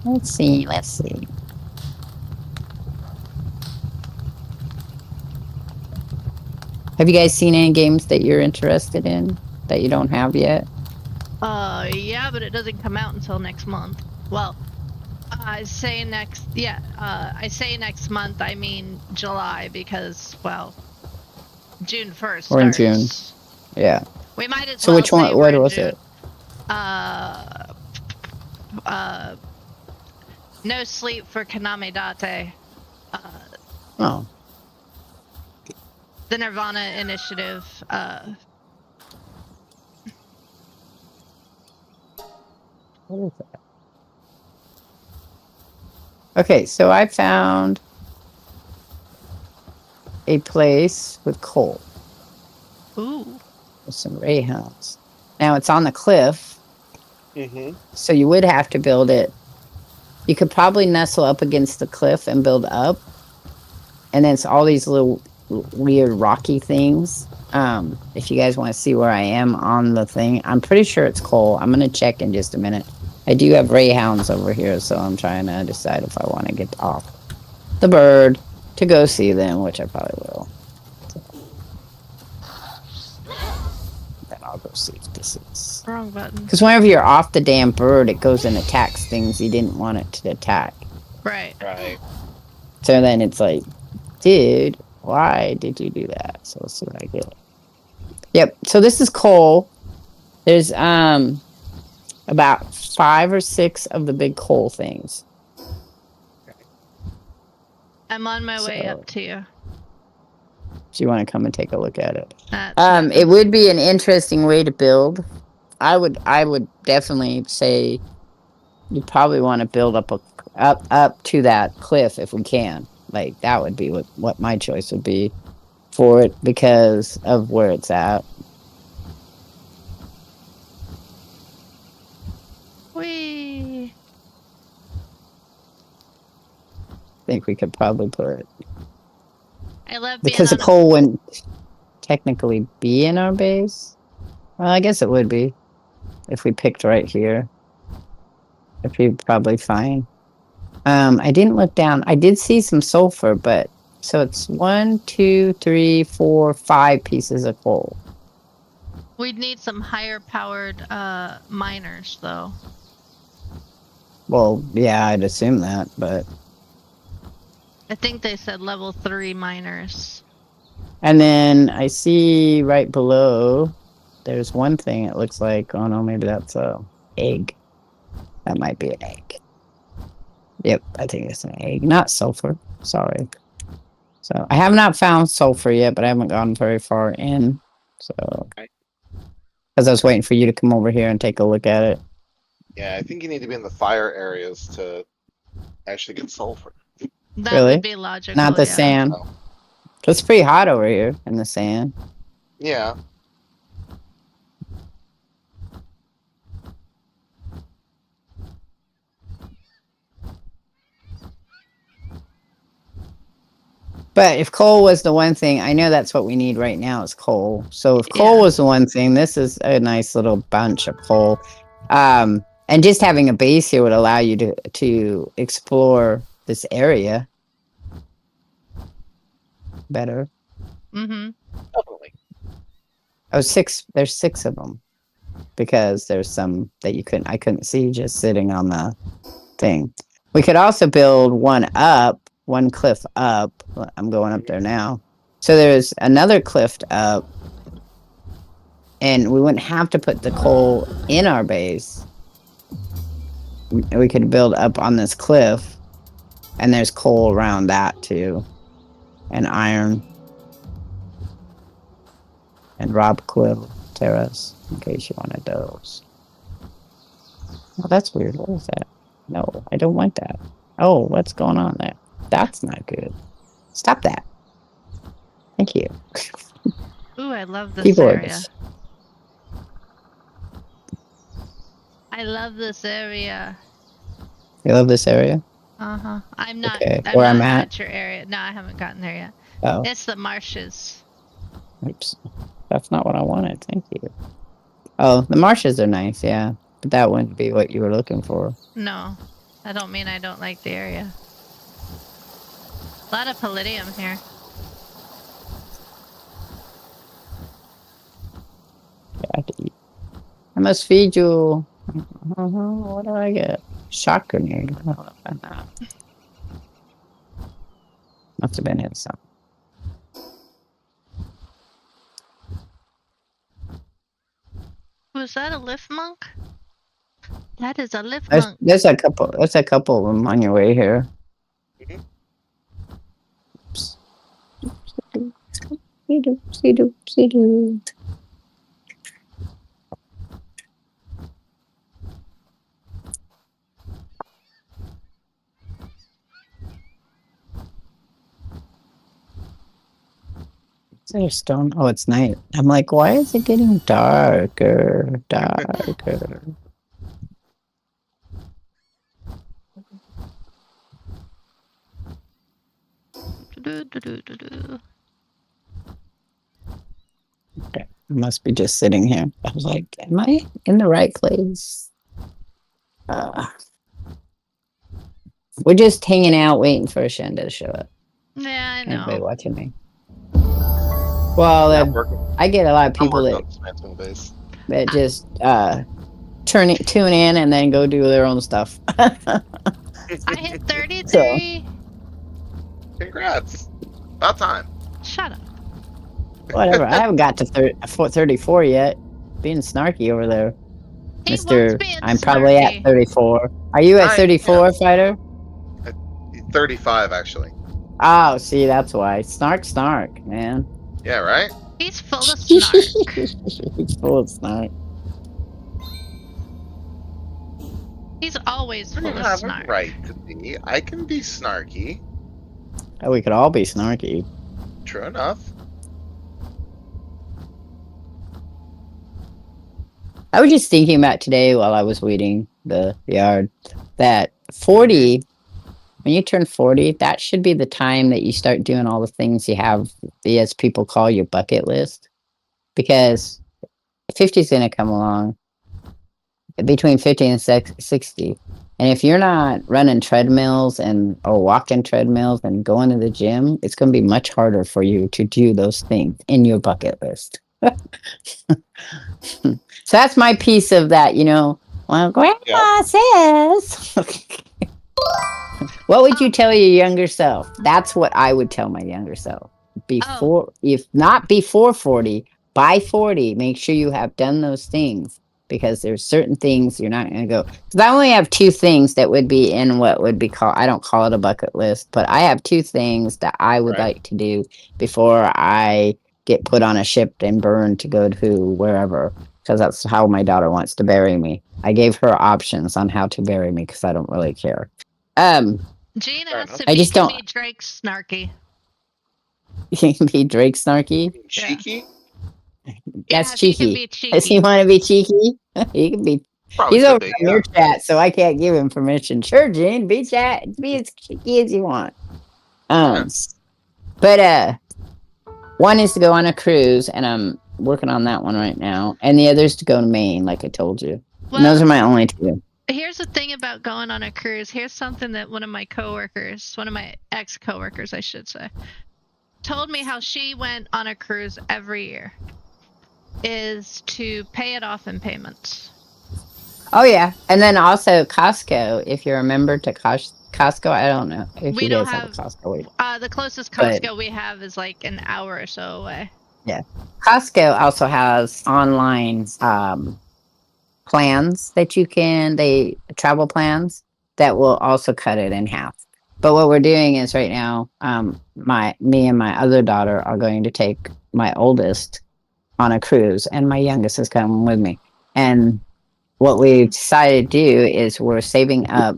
Let's see. Let's see. Have you guys seen any games that you're interested in that you don't have yet? Yeah, but it doesn't come out until next month. Well, I say next month, I mean July, because, well, June 1st Or in June? starts. Yeah. We might as So well which one? say What we're in was June. it? No Sleep for Kaname Date. Oh, The Nirvana Initiative. what is that? Okay, so I found a place with coal. Ooh. With some rayhounds. Now it's on the cliff, Mm-hmm. so you would have to build it. You could probably nestle up against the cliff and build up. And then it's all these little weird rocky things. If you guys want to see where I am on the thing, I'm pretty sure it's coal. I'm going to check in just a minute. I do have rayhounds over here, so I'm trying to decide if I want to get off the bird to go see them, which I probably will. Then I'll go see if this is... Wrong button. Because whenever you're off the damn bird, it goes and attacks things you didn't want it to attack. Right. Right. So then it's like, dude, why did you do that? So let's see what I get. Yep. So this is coal. There's about 5 or 6 of the big coal things. I'm on my way So- up to you. Do you want to come and take a look at it? That's It would be an interesting way to build. I would definitely say you probably want to build up up to that cliff if we can. Like that would be what my choice would be for it because of where it's at. Whee! I think we could probably put it I love because the being on coal wouldn't technically be in our base. Well, I guess it would be if we picked right here. It'd be probably fine. I didn't look down. I did see some sulfur, but so it's 1, 2, 3, 4, 5 pieces of coal. We'd need some higher powered miners, though. Well, yeah, I'd assume that, but I think they said level 3 miners. and then I see right below there's one thing it looks like. Oh no, maybe that's a egg. That might be an egg. Yep, I think it's an egg, not sulfur. Sorry. So I have not found sulfur yet, but I haven't gone very far in. So Okay. because I was waiting for you to come over here and take a look at it. Yeah, I think you need to be in the fire areas to actually get sulfur. That Really? would be logical. Not the yeah. sand. Oh. It's pretty hot over here in the sand. Yeah. But if coal was the one thing, I know that's what we need right now is coal. So if coal Yeah. was the one thing, this is a nice little bunch of coal. And just having a base here would allow you to explore this area better. Mm-hmm. Definitely. Oh, 6. There's 6 of them because there's some that I couldn't see just sitting on the thing. We could also build one cliff up. I'm going up there now. So there's another cliff up, and we wouldn't have to put the coal in our base. We could build up on this cliff, and there's coal around that too, and iron, and Rob Quill Terrace, in case you wanted those. Oh, that's weird. What is that? No, I don't want that. Oh, what's going on there? That's not good. Stop that. Thank you. Ooh, I love this Keyboards. area. I love this area. You love this area? I'm not. Okay, I'm where not I'm at? at your area. No, I haven't gotten there yet. Oh, It's the marshes. oops. That's not what I wanted. Thank you. Oh, the marshes are nice, yeah. But that wouldn't be what you were looking for. No, I don't mean I don't like the area. A lot of palladium here. I have to eat. I must feed you. What do I get? Shock grenade. I don't know about that. Must have been his son. Was that a lift monk? That is a lift monk. There's a couple. There's a couple of them on your way here. Mhm. Oops. See-do. Is there a stone? Oh, it's night. I'm like, why is it getting darker? Do-do-do-do-do-do. Okay. I must be just sitting here. I was like, am I in the right place? We're just hanging out waiting for Shanda to show up. Yeah, I Anybody know. watching me? Well, I'm working. I get a lot of I'm people working on dismantling base. that just tune in and then go do their own stuff. I hit 33. Congrats. About time. Shut up. Whatever. I haven't got to 34 yet. Being snarky over there. He was Mr. being I'm probably at snarky. 34. Are you at I 34, Fighter? 35, actually. Oh, see, that's why. Snark, man. Yeah, right? He's full of snark. He's full of snark. He's always You full of have a snark. right to be. I can be snarky. Oh, we could all be snarky. True enough. I was just thinking about today while I was weeding the yard that 40, when you turn 40, that should be the time that you start doing all the things you have, as people call your bucket list. Because 50 is going to come along between 50 and 60. And if you're not running treadmills or walking treadmills and going to the gym, it's going to be much harder for you to do those things in your bucket list. So that's my piece of that, Well, Grandma says. What would you tell your younger self? That's what I would tell my younger self. If not before 40, by 40, make sure you have done those things, because there's certain things you're not going to go. Because I only have 2 things that would be in what would be called, I don't call it a bucket list, but I have 2 things that I would like to do before I get put on a ship and burned to go to wherever, because that's how my daughter wants to bury me. I gave her options on how to bury me because I don't really care. Gene asked if I he just can don't- be Drake snarky. You can be Drake snarky. Cheeky? That's if he can cheeky. be cheeky. Does he want to be cheeky? He can be. Probably He's could over be, in your chat, so I can't give him permission. Sure, Gene, be as cheeky as you want. But one is to go on a cruise, and I'm working on that one right now, and the other is to go to Maine, like I told you. Well, And those are my only 2. Here's the thing about going on a cruise. Here's something that one of my ex-coworkers, I should say, told me how she went on a cruise every year is to pay it off in payments. Oh yeah, and then also Costco. If you're a member to Costco, I don't know if We you don't guys have a Costco. The closest Costco we have is like an hour or so away. Yeah, Costco also has online plans that travel plans that will also cut it in half. But what we're doing is right now, me and my other daughter are going to take my oldest on a cruise, and my youngest is coming with me. And what we decided to do is we're saving up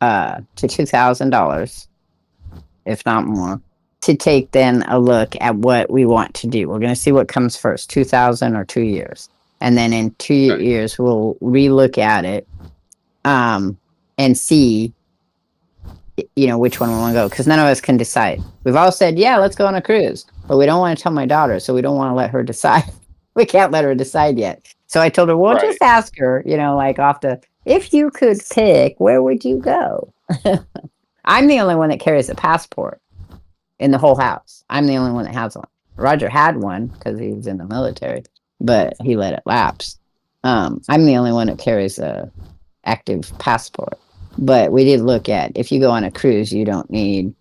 to $2,000, if not more, to take then a look at what we want to do. We're going to see what comes first, 2,000 or 2 years. And then in 2 years, we'll relook at it and see which one we want to go, because none of us can decide. We've all said, yeah, let's go on a cruise, but we don't want to tell my daughter, so we don't want to let her decide. We can't let her decide yet. So I told her, well, Right. just ask her, like if you could pick, where would you go? I'm the only one that carries a passport in the whole house. I'm the only one that has one. Roger had one because he was in the military, but he let it lapse. I'm the only one that carries a active passport. But we did look at, if you go on a cruise, you don't need,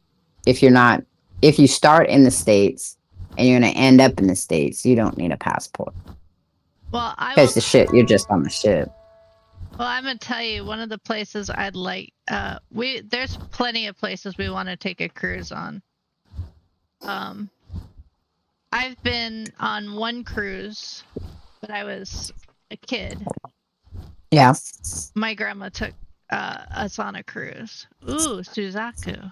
if you start in the States and you're going to end up in the States, you don't need a passport. Well, Because you're just on the ship. Well, I'm gonna tell you, one of the places I'd like, there's plenty of places we want to take a cruise on. I've been on one cruise, but I was a kid. Yeah. My grandma took us on a cruise. Ooh, Suzaku.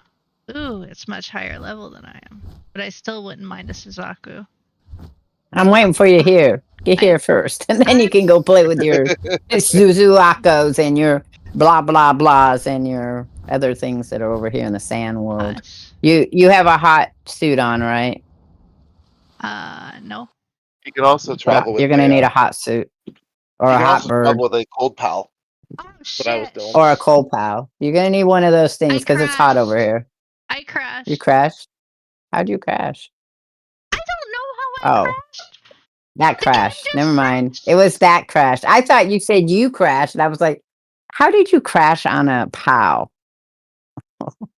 Ooh, it's much higher level than I am, but I still wouldn't mind a Suzaku. I'm waiting for you here. Get here first, and then you can go play with your Suzuakos and your blah blah blahs and your other things that are over here in the sand world. Gosh. You have a hot suit on, right? No. You can also travel with You're gonna need a hot suit or you a can hot also bird travel with a cold pal. Oh That's what I was shit. doing. or a cold pal. You're gonna need one of those things because it's hot over here. I crashed. You crashed? How'd you crash? I don't know how I crashed. That The game crashed. just Never mind. crashed. It was that crashed. I thought you said you crashed, and I was like, how did you crash on a POW?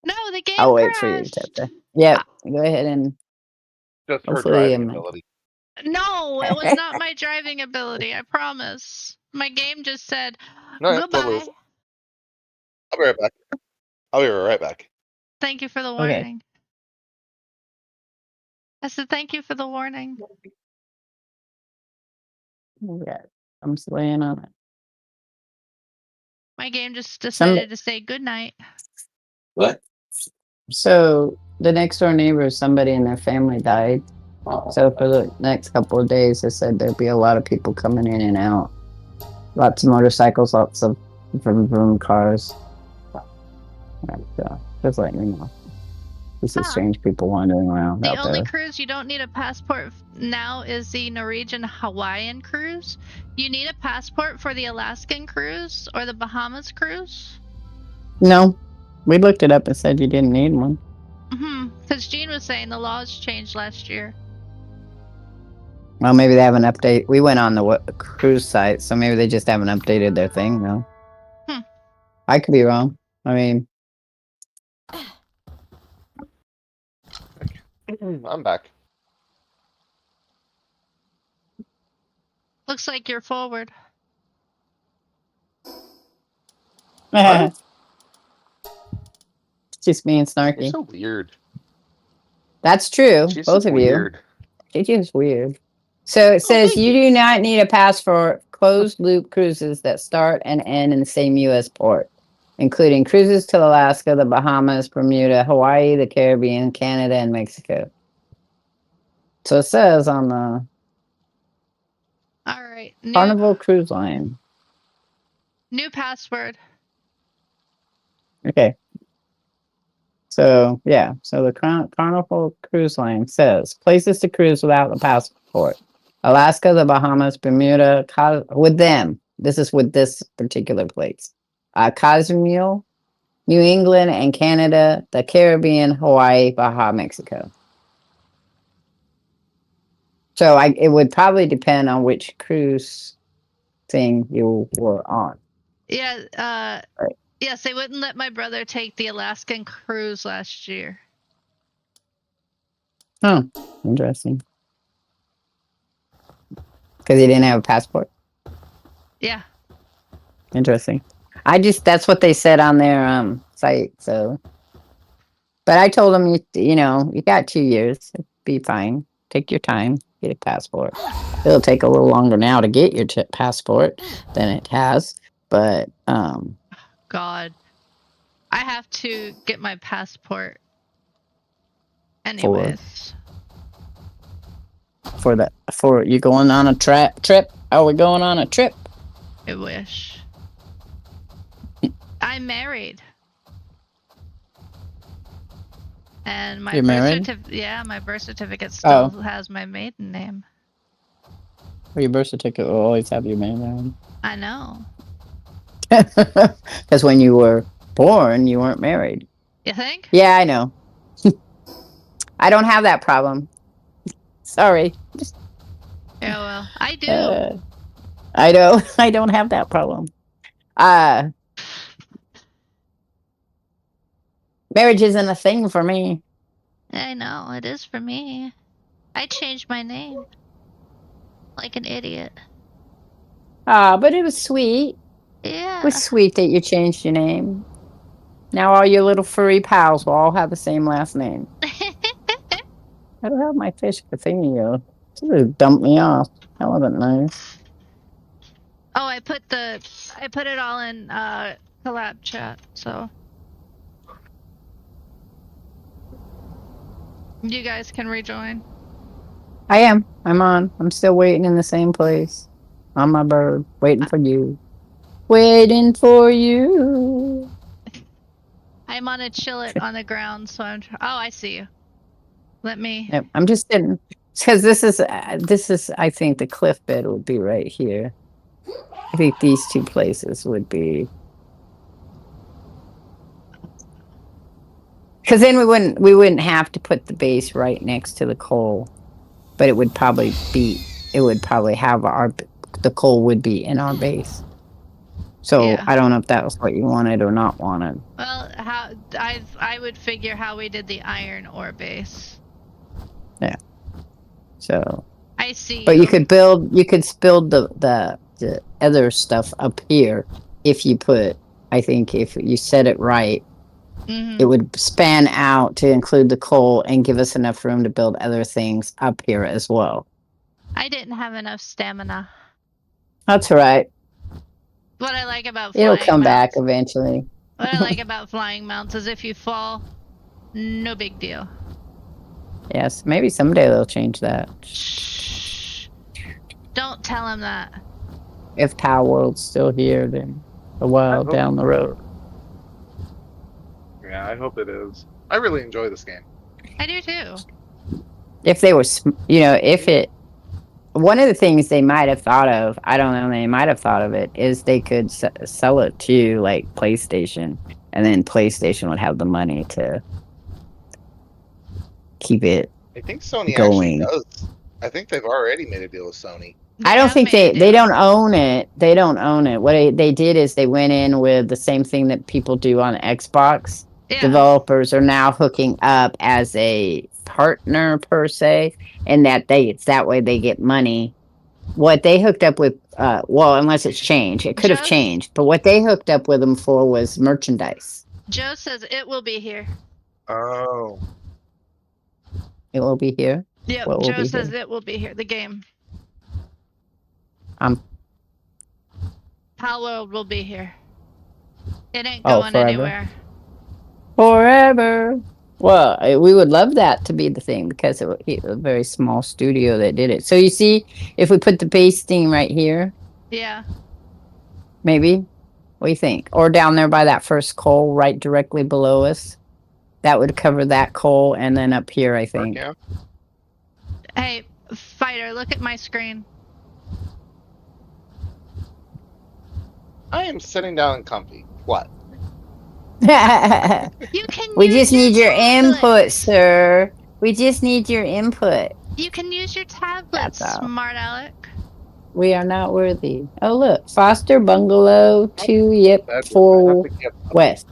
No, the game I'll wait crashed. for you, Tessa. Yep. Go ahead and Just her hopefully driving ability. No, it was not my driving ability. I promise. My game just said No, goodbye. totally. I'll be right back. I'll be right back. Thank you for the Okay. warning. I said thank you for the warning. Yeah, I'm slaying on it. My game just decided to say good night. What? So the next door neighbor, somebody in their family died. So for the next couple of days, they said there'd be a lot of people coming in and out. Lots of motorcycles, lots of vroom vroom cars. Just letting you know. This is strange people wandering around The out only there. cruise you don't need a passport now is the Norwegian Hawaiian cruise. You need a passport for the Alaskan cruise or the Bahamas cruise? No, we looked it up and said you didn't need one. Because Gene was saying the laws changed last year. Well, maybe they haven't updated. We went on the cruise site, so maybe they just haven't updated their thing, though. I could be wrong. I mean, I'm back. Looks like you're forward. it's just being You're snarky. so weird. That's true. She's Both so of weird. you. It's just weird. So it says you do not need a pass for closed loop cruises that start and end in the same U.S. port, including cruises to Alaska, the Bahamas, Bermuda, Hawaii, the Caribbean, Canada, and Mexico. So it says on the All right. Carnival Cruise Line. New password. Okay. So, yeah. So the Carnival Cruise Line says places to cruise without a passport. Alaska, the Bahamas, Bermuda, with them. This is with this particular place. Cozumel, New England and Canada, the Caribbean, Hawaii, Baja, Mexico. So it would probably depend on which cruise thing you were on. Yeah, right. Yes, they wouldn't let my brother take the Alaskan cruise last year. Oh, interesting. Because he didn't have a passport? Yeah. Interesting. That's what they said on their site, so. But I told him, you got 2 years. It'd be fine. Take your time. Get a passport. It'll take a little longer now to get your passport than it has, but God, I have to get my passport. Anyways. For you going on a trip? Are we going on a trip? I wish. I'm married. And my You're married? yeah, my birth certificate still Oh. has my maiden name. Well, your birth certificate will always have your maiden I know. name. Because when you were born, you weren't married. You think? Yeah, I know. I don't have that problem. Sorry. Yeah, well, I do. I don't. I don't have that problem. Marriage isn't a thing for me. I know, it is for me. I changed my name. Like an idiot. But it was sweet. Yeah. It was sweet that you changed your name. Now all your little furry pals will all have the same last name. I don't have my fish Cathenia. She just dumped me off. That wasn't nice. Oh, I put it all in collab chat, so you guys can rejoin. I am. I'm on. I'm still waiting in the same place. On my bird. Waiting for you. Waiting for you. I'm on a chillet on the ground, so oh, I see you. Let me. Yep, I'm just sitting. Because this is, I think the cliff bed would be right here. I think these two places would be. Because then we wouldn't have to put the base right next to the coal, but it would probably have the coal would be in our base. So Yeah. I don't know if that was what you wanted or not wanted. Well, I would figure how we did the iron ore base. Yeah. So. I see. But you could build the other stuff up here if you put. I think if you set it right. It would span out to include the coal and give us enough room to build other things up here as well. I didn't have enough stamina. That's all right. What I like about flying It'll come mounts, back eventually. What I like about flying mounts is if you fall, no big deal. Yes, maybe someday they'll change that. Shh. Don't tell him that. If Palworld's still here, then a while down the road. Yeah, I hope it is. I really enjoy this game. I do too. If they were, one of the things they might have thought of, I don't know, they might have thought of it, is they could sell it to like PlayStation, and then PlayStation would have the money to keep it. I think Sony going. actually does. I think they've already made a deal with Sony. I don't think they don't own it. They don't own it. What they did is they went in with the same thing that people do on Xbox. Yeah. Developers are now hooking up as a partner per se, and that way they get money. What they hooked up with, well, unless it's changed, it could have changed. But what they hooked up with them for was merchandise. Joe says it will be here. Oh. It will be here. Yep. Joe says it will be here. The game. Palworld will be here. It ain't going anywhere. Forever. Well, we would love that to be the thing because it would be a very small studio that did it. So you see, if we put the base thing right here. Yeah. Maybe. What do you think? Or down there by that first coal right directly below us. That would cover that coal, and then up here, I think. Yeah. Hey, Fighter, look at my screen. I am sitting down and comfy. What? You can. We just need your input, sir. We just need your input. You can use your tablet, smart Alec. We are not worthy. Oh, look. Foster Bungalow 2, yep, 4 West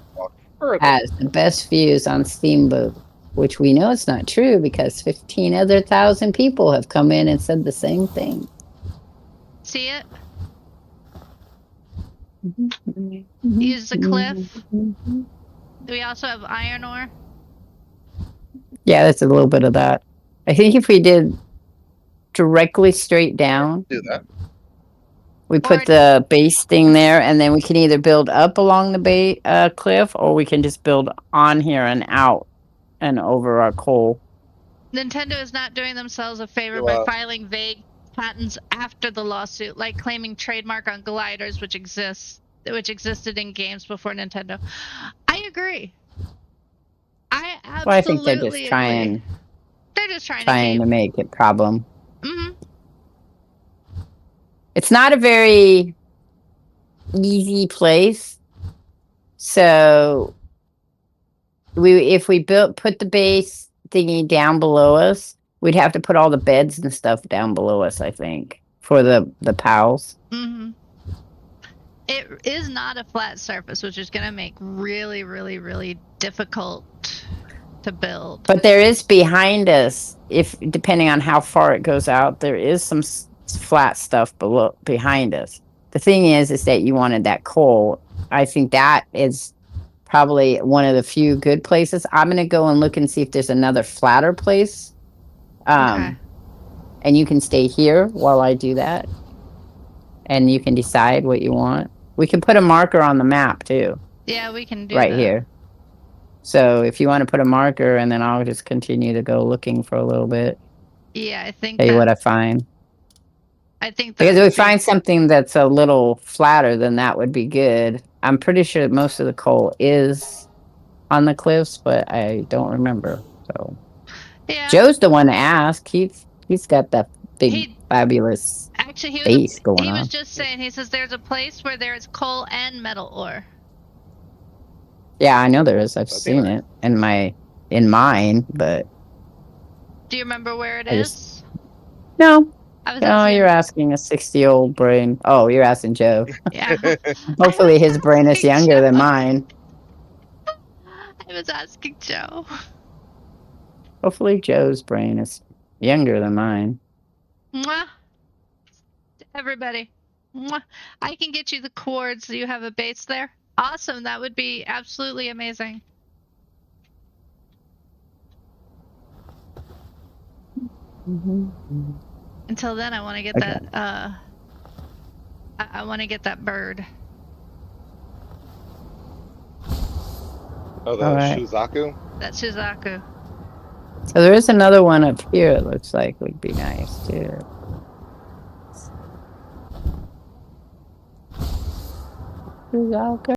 has the best views on Steamboat, which we know it's not true because 15,000 people have come in and said the same thing. See it? Use the cliff. Do we also have iron ore? Yeah, that's a little bit of that. I think if we did directly straight down, do that. We put the base thing there, and then we can either build up along the cliff, or we can just build on here and out and over our coal. Nintendo is not doing themselves a favor by filing vague patents after the lawsuit, like claiming trademark on gliders, which existed in games before Nintendo. I agree. I Well, I think they're just agree. trying They're just trying to make it problem. Mhm. It's not a very easy place. So if we put the base thingy down below us, we'd have to put all the beds and stuff down below us, I think, for the pals. Mhm. It is not a flat surface, which is going to make really, really, really difficult to build. But there is behind us, if depending on how far it goes out, there is some flat stuff behind us. The thing is that you wanted that coal. I think that is probably one of the few good places. I'm gonna go and look and see if there's another flatter place. Okay. And you can stay here while I do that, and you can decide what you want. We can put a marker on the map too. Yeah, we can do right that. here. So if you want to put a marker, and then I'll just continue to go looking for a little bit. Yeah, I think Tell you what I find. I think Because if we find something that's a little flatter, then that would be good. I'm pretty sure most of the coal is on the cliffs, but I don't remember. So yeah. Joe's the one to ask. He's got that big fabulous Actually, base going he on. was just saying. He says there's a place where there's coal and metal ore. Yeah, I know there is. I've That'd be seen nice. it in mine, but Do you remember where it is? no. I was No, asking. you're asking a 60-year-old brain. Oh, you're asking Joe. Yeah. Hopefully his brain is younger than mine. I was asking Joe. Hopefully Joe's brain is younger than mine. Mwah. Everybody. Mwah. I can get you the cords so you have a base there. Awesome. That would be absolutely amazing. Until then, I want to get that, I want to get that bird. Oh, the Alright. Shuzaku? That Shizaku. So there is another one up here, it looks like would be nice too. Shuzaku.